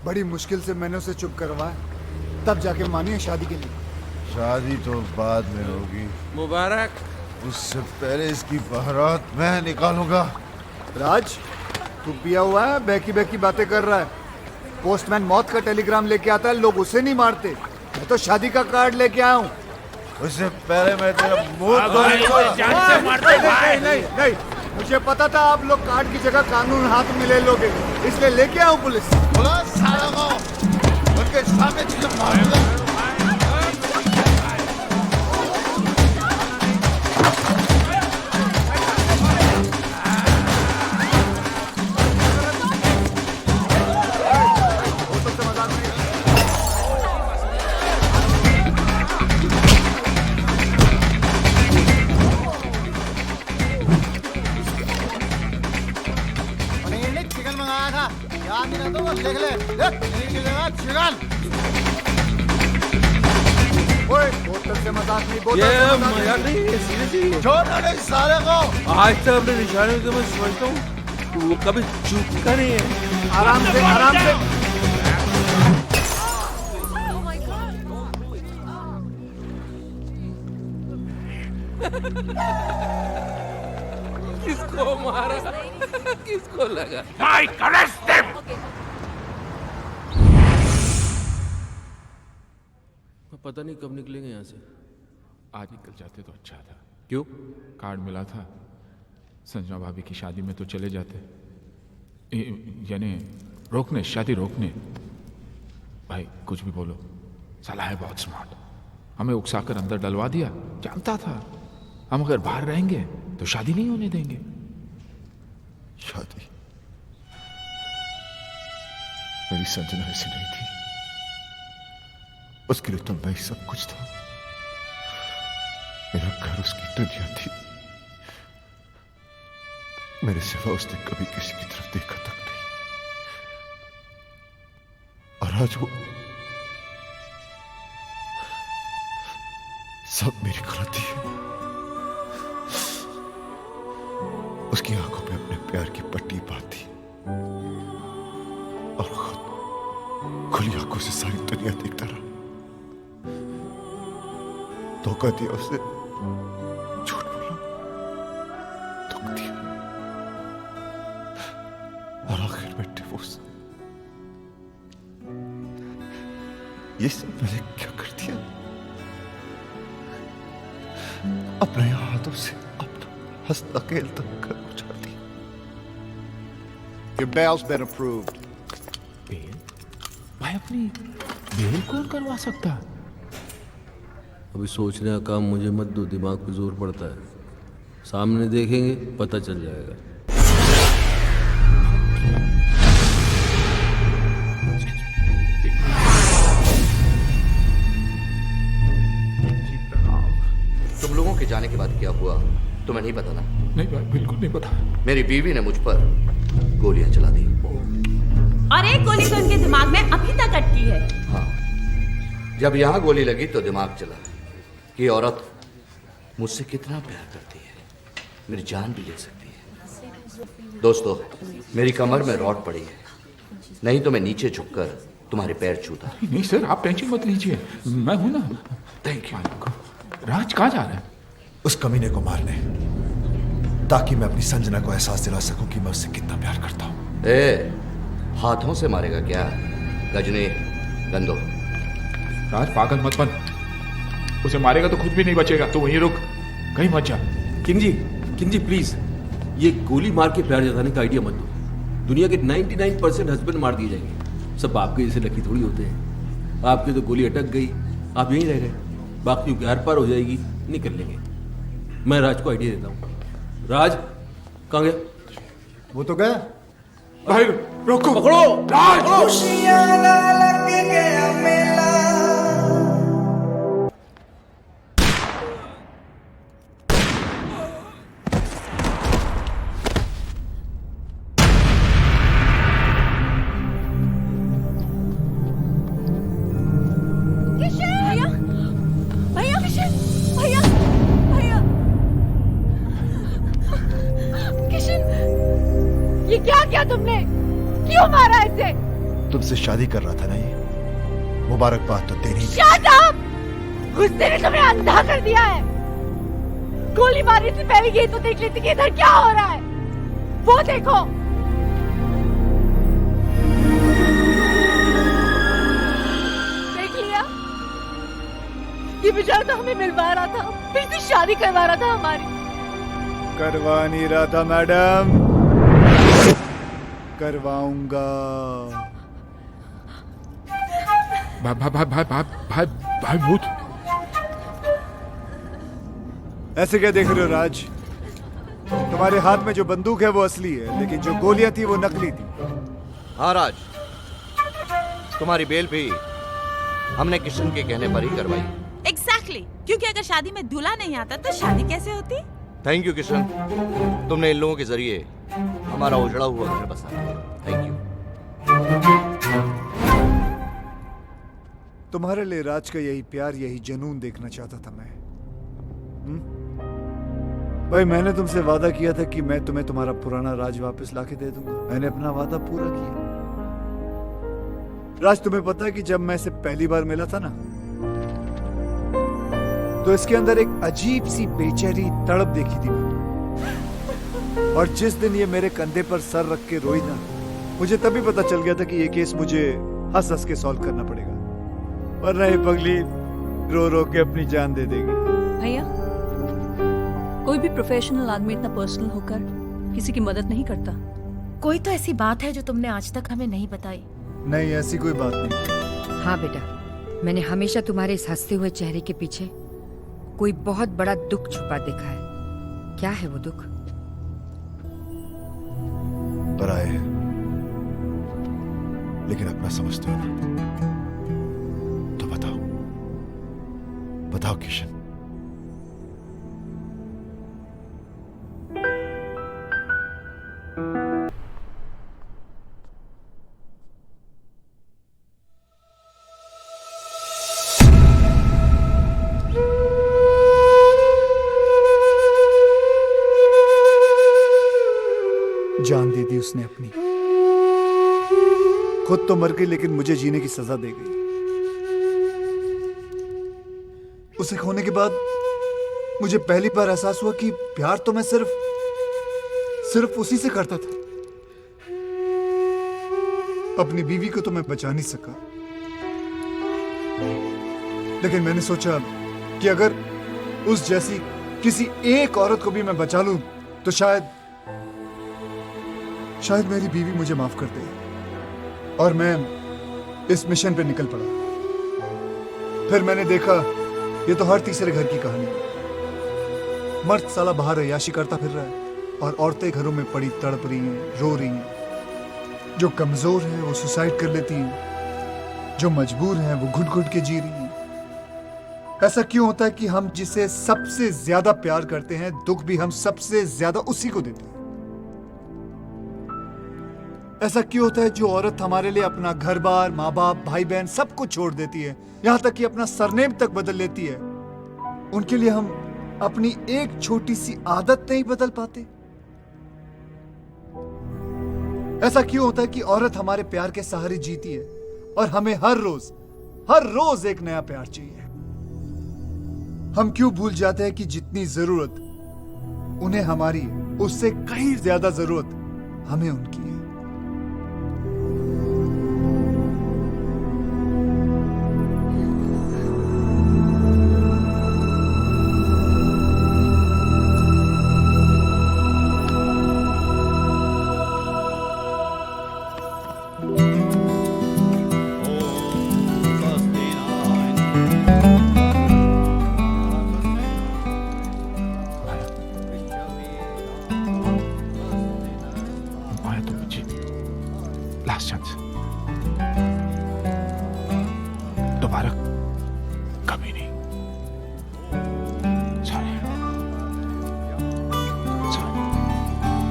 बड़ी मुश्किल से मैंने उसे चुप करवाया, तब जाके मानी है शादी के लिए। शादी तो बाद में होगी। मुबारक। उससे पहले इसकी बारात मैं निकालूंगा। राज, तू पिया हुआ है, बहकी बहकी बातें कर रहा है। पोस्टमैन मौत का टेलीग्राम लेके आता है, लोग उसे नहीं मारते। मैं तो शादी का कार्ड लेके आया हूँ। उससे पहले मैं तेरा मुंह नहीं, मुझे पता था आप लोग कार्ड की जगह कानून हाथ में ले लोगे, इसलिए लेके आऊं पुलिस। उनके सामने चीजें मारूंगा। चिकन मंगाया था, याद नहीं रहता तो लिख ले। चिकन। ओए, बोतल से मजाक नहीं, बोतल से मजाक नहीं। सीरियसली छोड़ दे साले को। आज तक अपने निशाने को मैं समझता हूँ, वो कभी चूकता नहीं है। आराम से, आराम से। किसको मारा? किसको लगा? Mike, arrest them! पता नहीं कब निकलेंगे यहाँ से। आज निकल जाते तो अच्छा था। क्यों? कार्ड मिला था, संजना भाभी की शादी में तो चले जाते। यानी रोकने, शादी रोकने। भाई कुछ भी बोलो, साला है बहुत स्मार्ट। हमें उकसाकर अंदर डलवा दिया। जानता था हम अगर बाहर रहेंगे तो शादी नहीं होने देंगे। शादी? मेरी संजना ऐसी नहीं थी। उसके लिए तो मैं ही सब कुछ था। मेरा घर उसकी दुनिया थी। मेरे सिवा उसने कभी किसी की तरफ देखा तक नहीं। और आज वो सब मेरी गलती है। उसकी आंखों में अपने प्यार की पट्टी बांधी और खुद खुली आंखों से सारी दुनिया देखता रहा। धोखा दिया उसे, झूठ बोला, दुख दिया और आखिर में डिवोर्स। ये सब मैंने क्या कर दिया? अपने हाथों से हंसता खेलता घर उजाड़ दिया। Your bail's been approved. Bail? भाई अपनी बेल कौन करवा सकता? अभी सोचने का काम मुझे मत दो, दिमाग पे जोर पड़ता है। सामने देखेंगे पता चल जाएगा। तुम लोगों के जाने के बाद क्या हुआ तुम्हें नहीं पता ना? नहीं भाई, बिल्कुल नहीं पता। मेरी बीवी ने मुझ पर गोलियां चला दी। और एक गोली तो उनके दिमाग में अभी तक अटकी है। हाँ, जब यहाँ गोली लगी तो दिमाग चला कि औरत मुझसे कितना प्यार करती है, मेरी जान भी ले सकती है। दोस्तों, मेरी कमर में रॉड पड़ी है, नहीं तो मैं नीचे झुककर तुम्हारे पैर छूता। नहीं सर, आप टेंशन मत लीजिए, मैं हूं ना। Thank you. राज कहाँ जा रहा है? उस कमीने को मारने, ताकि मैं अपनी संजना को एहसास दिला सकूं कि मैं उससे कितना प्यार करता हूं। हाथों से मारेगा क्या? गजनी, गंदो। राज पागल मत बन, उसे मारेगा तो खुद भी नहीं बचेगा, तो वहीं रुक, कहीं मत जा। किंग जी प्लीज, ये गोली मार के प्यार जताने का आइडिया मत दो। दुनिया के 99% हस्बैंड मार दिए जाएंगे, सब आपके जैसे लकी थोड़ी होते हैं। आपकी तो गोली अटक गई, आप यहीं रह गए, बाकी की आर पार हो जाएगी, निकल लेंगे। मैं राज को आइडिया देता हूँ। राज कहाँ गया? वो तो गया। भाई रोको, पकड़ो राज। ये क्या किया तुमने? क्यों मारा इसे? तुमसे शादी कर रहा था ना ये, मुबारकबाद तो तेरी। Shut up! गुस्से ने तुम्हें अंधा कर दिया है। गोली मारने से पहले ये तो देख लेती कि इधर क्या हो रहा है। वो देखो। देख लिया? ये बेचारा तो हमें मिलवा रहा था, फिर से शादी करवा रहा था हमारी। करवा नहीं रहा था मैडम, करवाऊंगा। भाई भूत। ऐसे क्या देख रहे हो राज? तुम्हारे हाथ में जो बंदूक है वो असली है, लेकिन जो गोलियां थी वो नकली थी। हाँ राज, तुम्हारी बेल भी हमने किशन के कहने पर ही करवाई। Exactly. क्योंकि अगर शादी में दूल्हा नहीं आता तो शादी कैसे होती? थैंक यू किशन, तुमने इन लोगों के जरिए हमारा उजड़ा हुआ घर बसाया। Thank you. तुम्हारे लिए राज का यही प्यार, यही जुनून देखना चाहता था मैं। भाई मैंने तुमसे वादा किया था कि मैं तुम्हें तुम्हारा पुराना राज वापस लाके दे दूंगा। मैंने अपना वादा पूरा किया। राज, तुम्हें पता है कि जब मैं इसे पहली बार मिला था ना, तो इसके अंदर एक अजीब सी बेचैनी तड़प देखी थी मैंने। और जिस दिन ये मेरे कंधे पर सर रख के रोई ना, मुझे तभी पता चल गया था कि ये केस मुझे हंस हंस के सॉल्व करना पड़ेगा, वरना ये पगली रो रो के अपनी जान दे देगी। भैया, कोई भी प्रोफेशनल आदमी इतना पर्सनल होकर किसी की मदद नहीं करता। कोई तो ऐसी बात है जो तुमने आज तक हमें नहीं बताई। नहीं, ऐसी कोई बात नहीं। हाँ बेटा, मैंने हमेशा तुम्हारे इस हंसते हुए चेहरे के पीछे कोई बहुत बड़ा दुख छुपा देखा है। क्या है वो दुख? पराए है, लेकिन अपना समझते हो ना? तो बताओ, बताओ किशन। जान दे दी उसने अपनी। खुद तो मर गई, लेकिन मुझे जीने की सजा दे गई। उसे खोने के बाद मुझे पहली बार एहसास हुआ कि प्यार तो मैं सिर्फ उसी से करता था। अपनी बीवी को तो मैं बचा नहीं सका, लेकिन मैंने सोचा कि अगर उस जैसी किसी एक औरत को भी मैं बचा लूं तो शायद मेरी बीवी मुझे माफ कर दे। और मैं इस मिशन पे निकल पड़ा। फिर मैंने देखा ये तो हर तीसरे घर की कहानी है। मर्द साला बाहर अय्याशी करता फिर रहा है और औरतें घरों में पड़ी तड़प रही हैं, रो रही हैं। जो कमजोर हैं वो सुसाइड कर लेती हैं, जो मजबूर हैं वो घुट घुट के जी रही हैं। ऐसा क्यों होता है कि हम जिसे सबसे ज्यादा प्यार करते हैं, दुख भी हम सबसे ज्यादा उसी को देते हैं? ऐसा क्यों होता है जो औरत हमारे लिए अपना घर बार, माँ बाप, भाई बहन सब कुछ छोड़ देती है, यहां तक कि अपना सरनेम तक बदल लेती है, उनके लिए हम अपनी एक छोटी सी आदत नहीं बदल पाते? ऐसा क्यों होता है कि औरत हमारे प्यार के सहारे जीती है और हमें हर रोज एक नया प्यार चाहिए? हम क्यों भूल जाते हैं कि जितनी जरूरत उन्हें हमारी है, उससे कहीं ज्यादा जरूरत हमें उनकी है?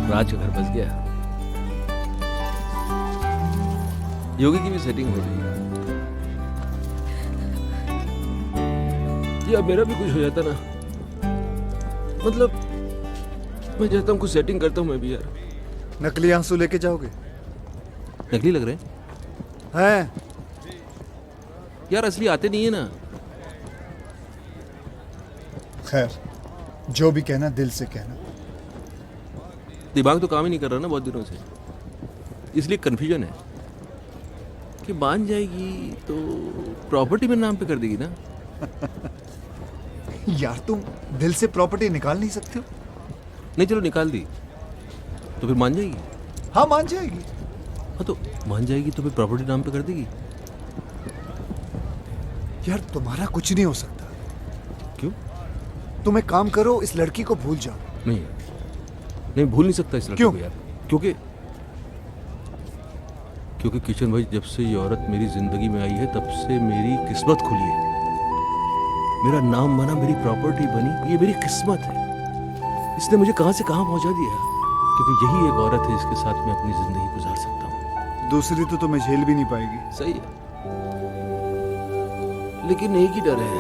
राज का घर बस गया। योगी की भी सेटिंग हो गई। या मेरा भी कुछ हो जाता ना, मतलब मैं चाहता हूँ कुछ सेटिंग करता हूँ मैं भी यार। नकली आंसू लेके जाओगे? नकली लग रहे हैं यार, असली आते नहीं है ना। खैर, जो भी कहना दिल से कहना। दिमाग तो काम ही नहीं कर रहा ना बहुत दिनों से, इसलिए कंफ्यूजन है कि मान जाएगी तो प्रॉपर्टी मेरे नाम पे कर देगी ना। यार तुम दिल से प्रॉपर्टी निकाल नहीं सकते हो? नहीं चलो निकाल दी तो फिर मान जाएगी। हाँ मान जाएगी। हाँ तो मान जाएगी तो फिर प्रॉपर्टी नाम पे कर देगी। यार तुम्हारा कुछ नहीं हो सकता। क्यों? तुम एक काम करो, इस लड़की को भूल जाओ। नहीं नहीं भूल नहीं सकता इस लड़की को यार, क्योंकि किशन भाई जब से ये औरत मेरी जिंदगी में आई है तब से मेरी किस्मत खुली है। मेरा नाम बना, मेरी प्रॉपर्टी बनी, ये मेरी किस्मत है। इसने मुझे कहां से कहां पहुंचा दिया, क्योंकि यही एक औरत है जिसके साथ मैं अपनी जिंदगी गुजार सकता हूँ। दूसरी तो तुम्हें झेल भी नहीं पाएगी। सही है, लेकिन एक ही डर है,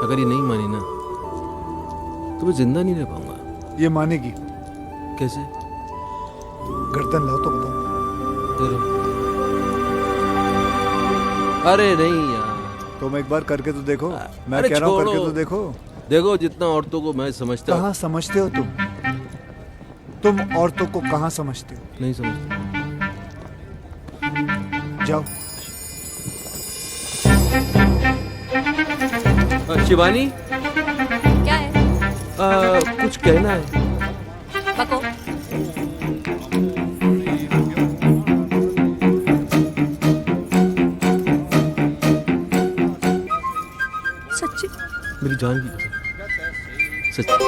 अगर ये नहीं मानी ना तो मैं जिंदा नहीं रह पाऊंगा। ये मानेगी। कैसे? गर्दन लाओ तो बताओ। अरे नहीं यार, तुम एक बार करके तो देखो। मैं अरे कह रहा हूँ छोड़ो। करके तो देखो। देखो जितना औरतों को मैं समझता हूँ। कहाँ समझते हो तुम औरतों को कहाँ समझते हो? नहीं समझता। जाओ। शिवानी, क्या है? कुछ कहना है। बको। सच्ची मेरी जान की कसम, सच्ची।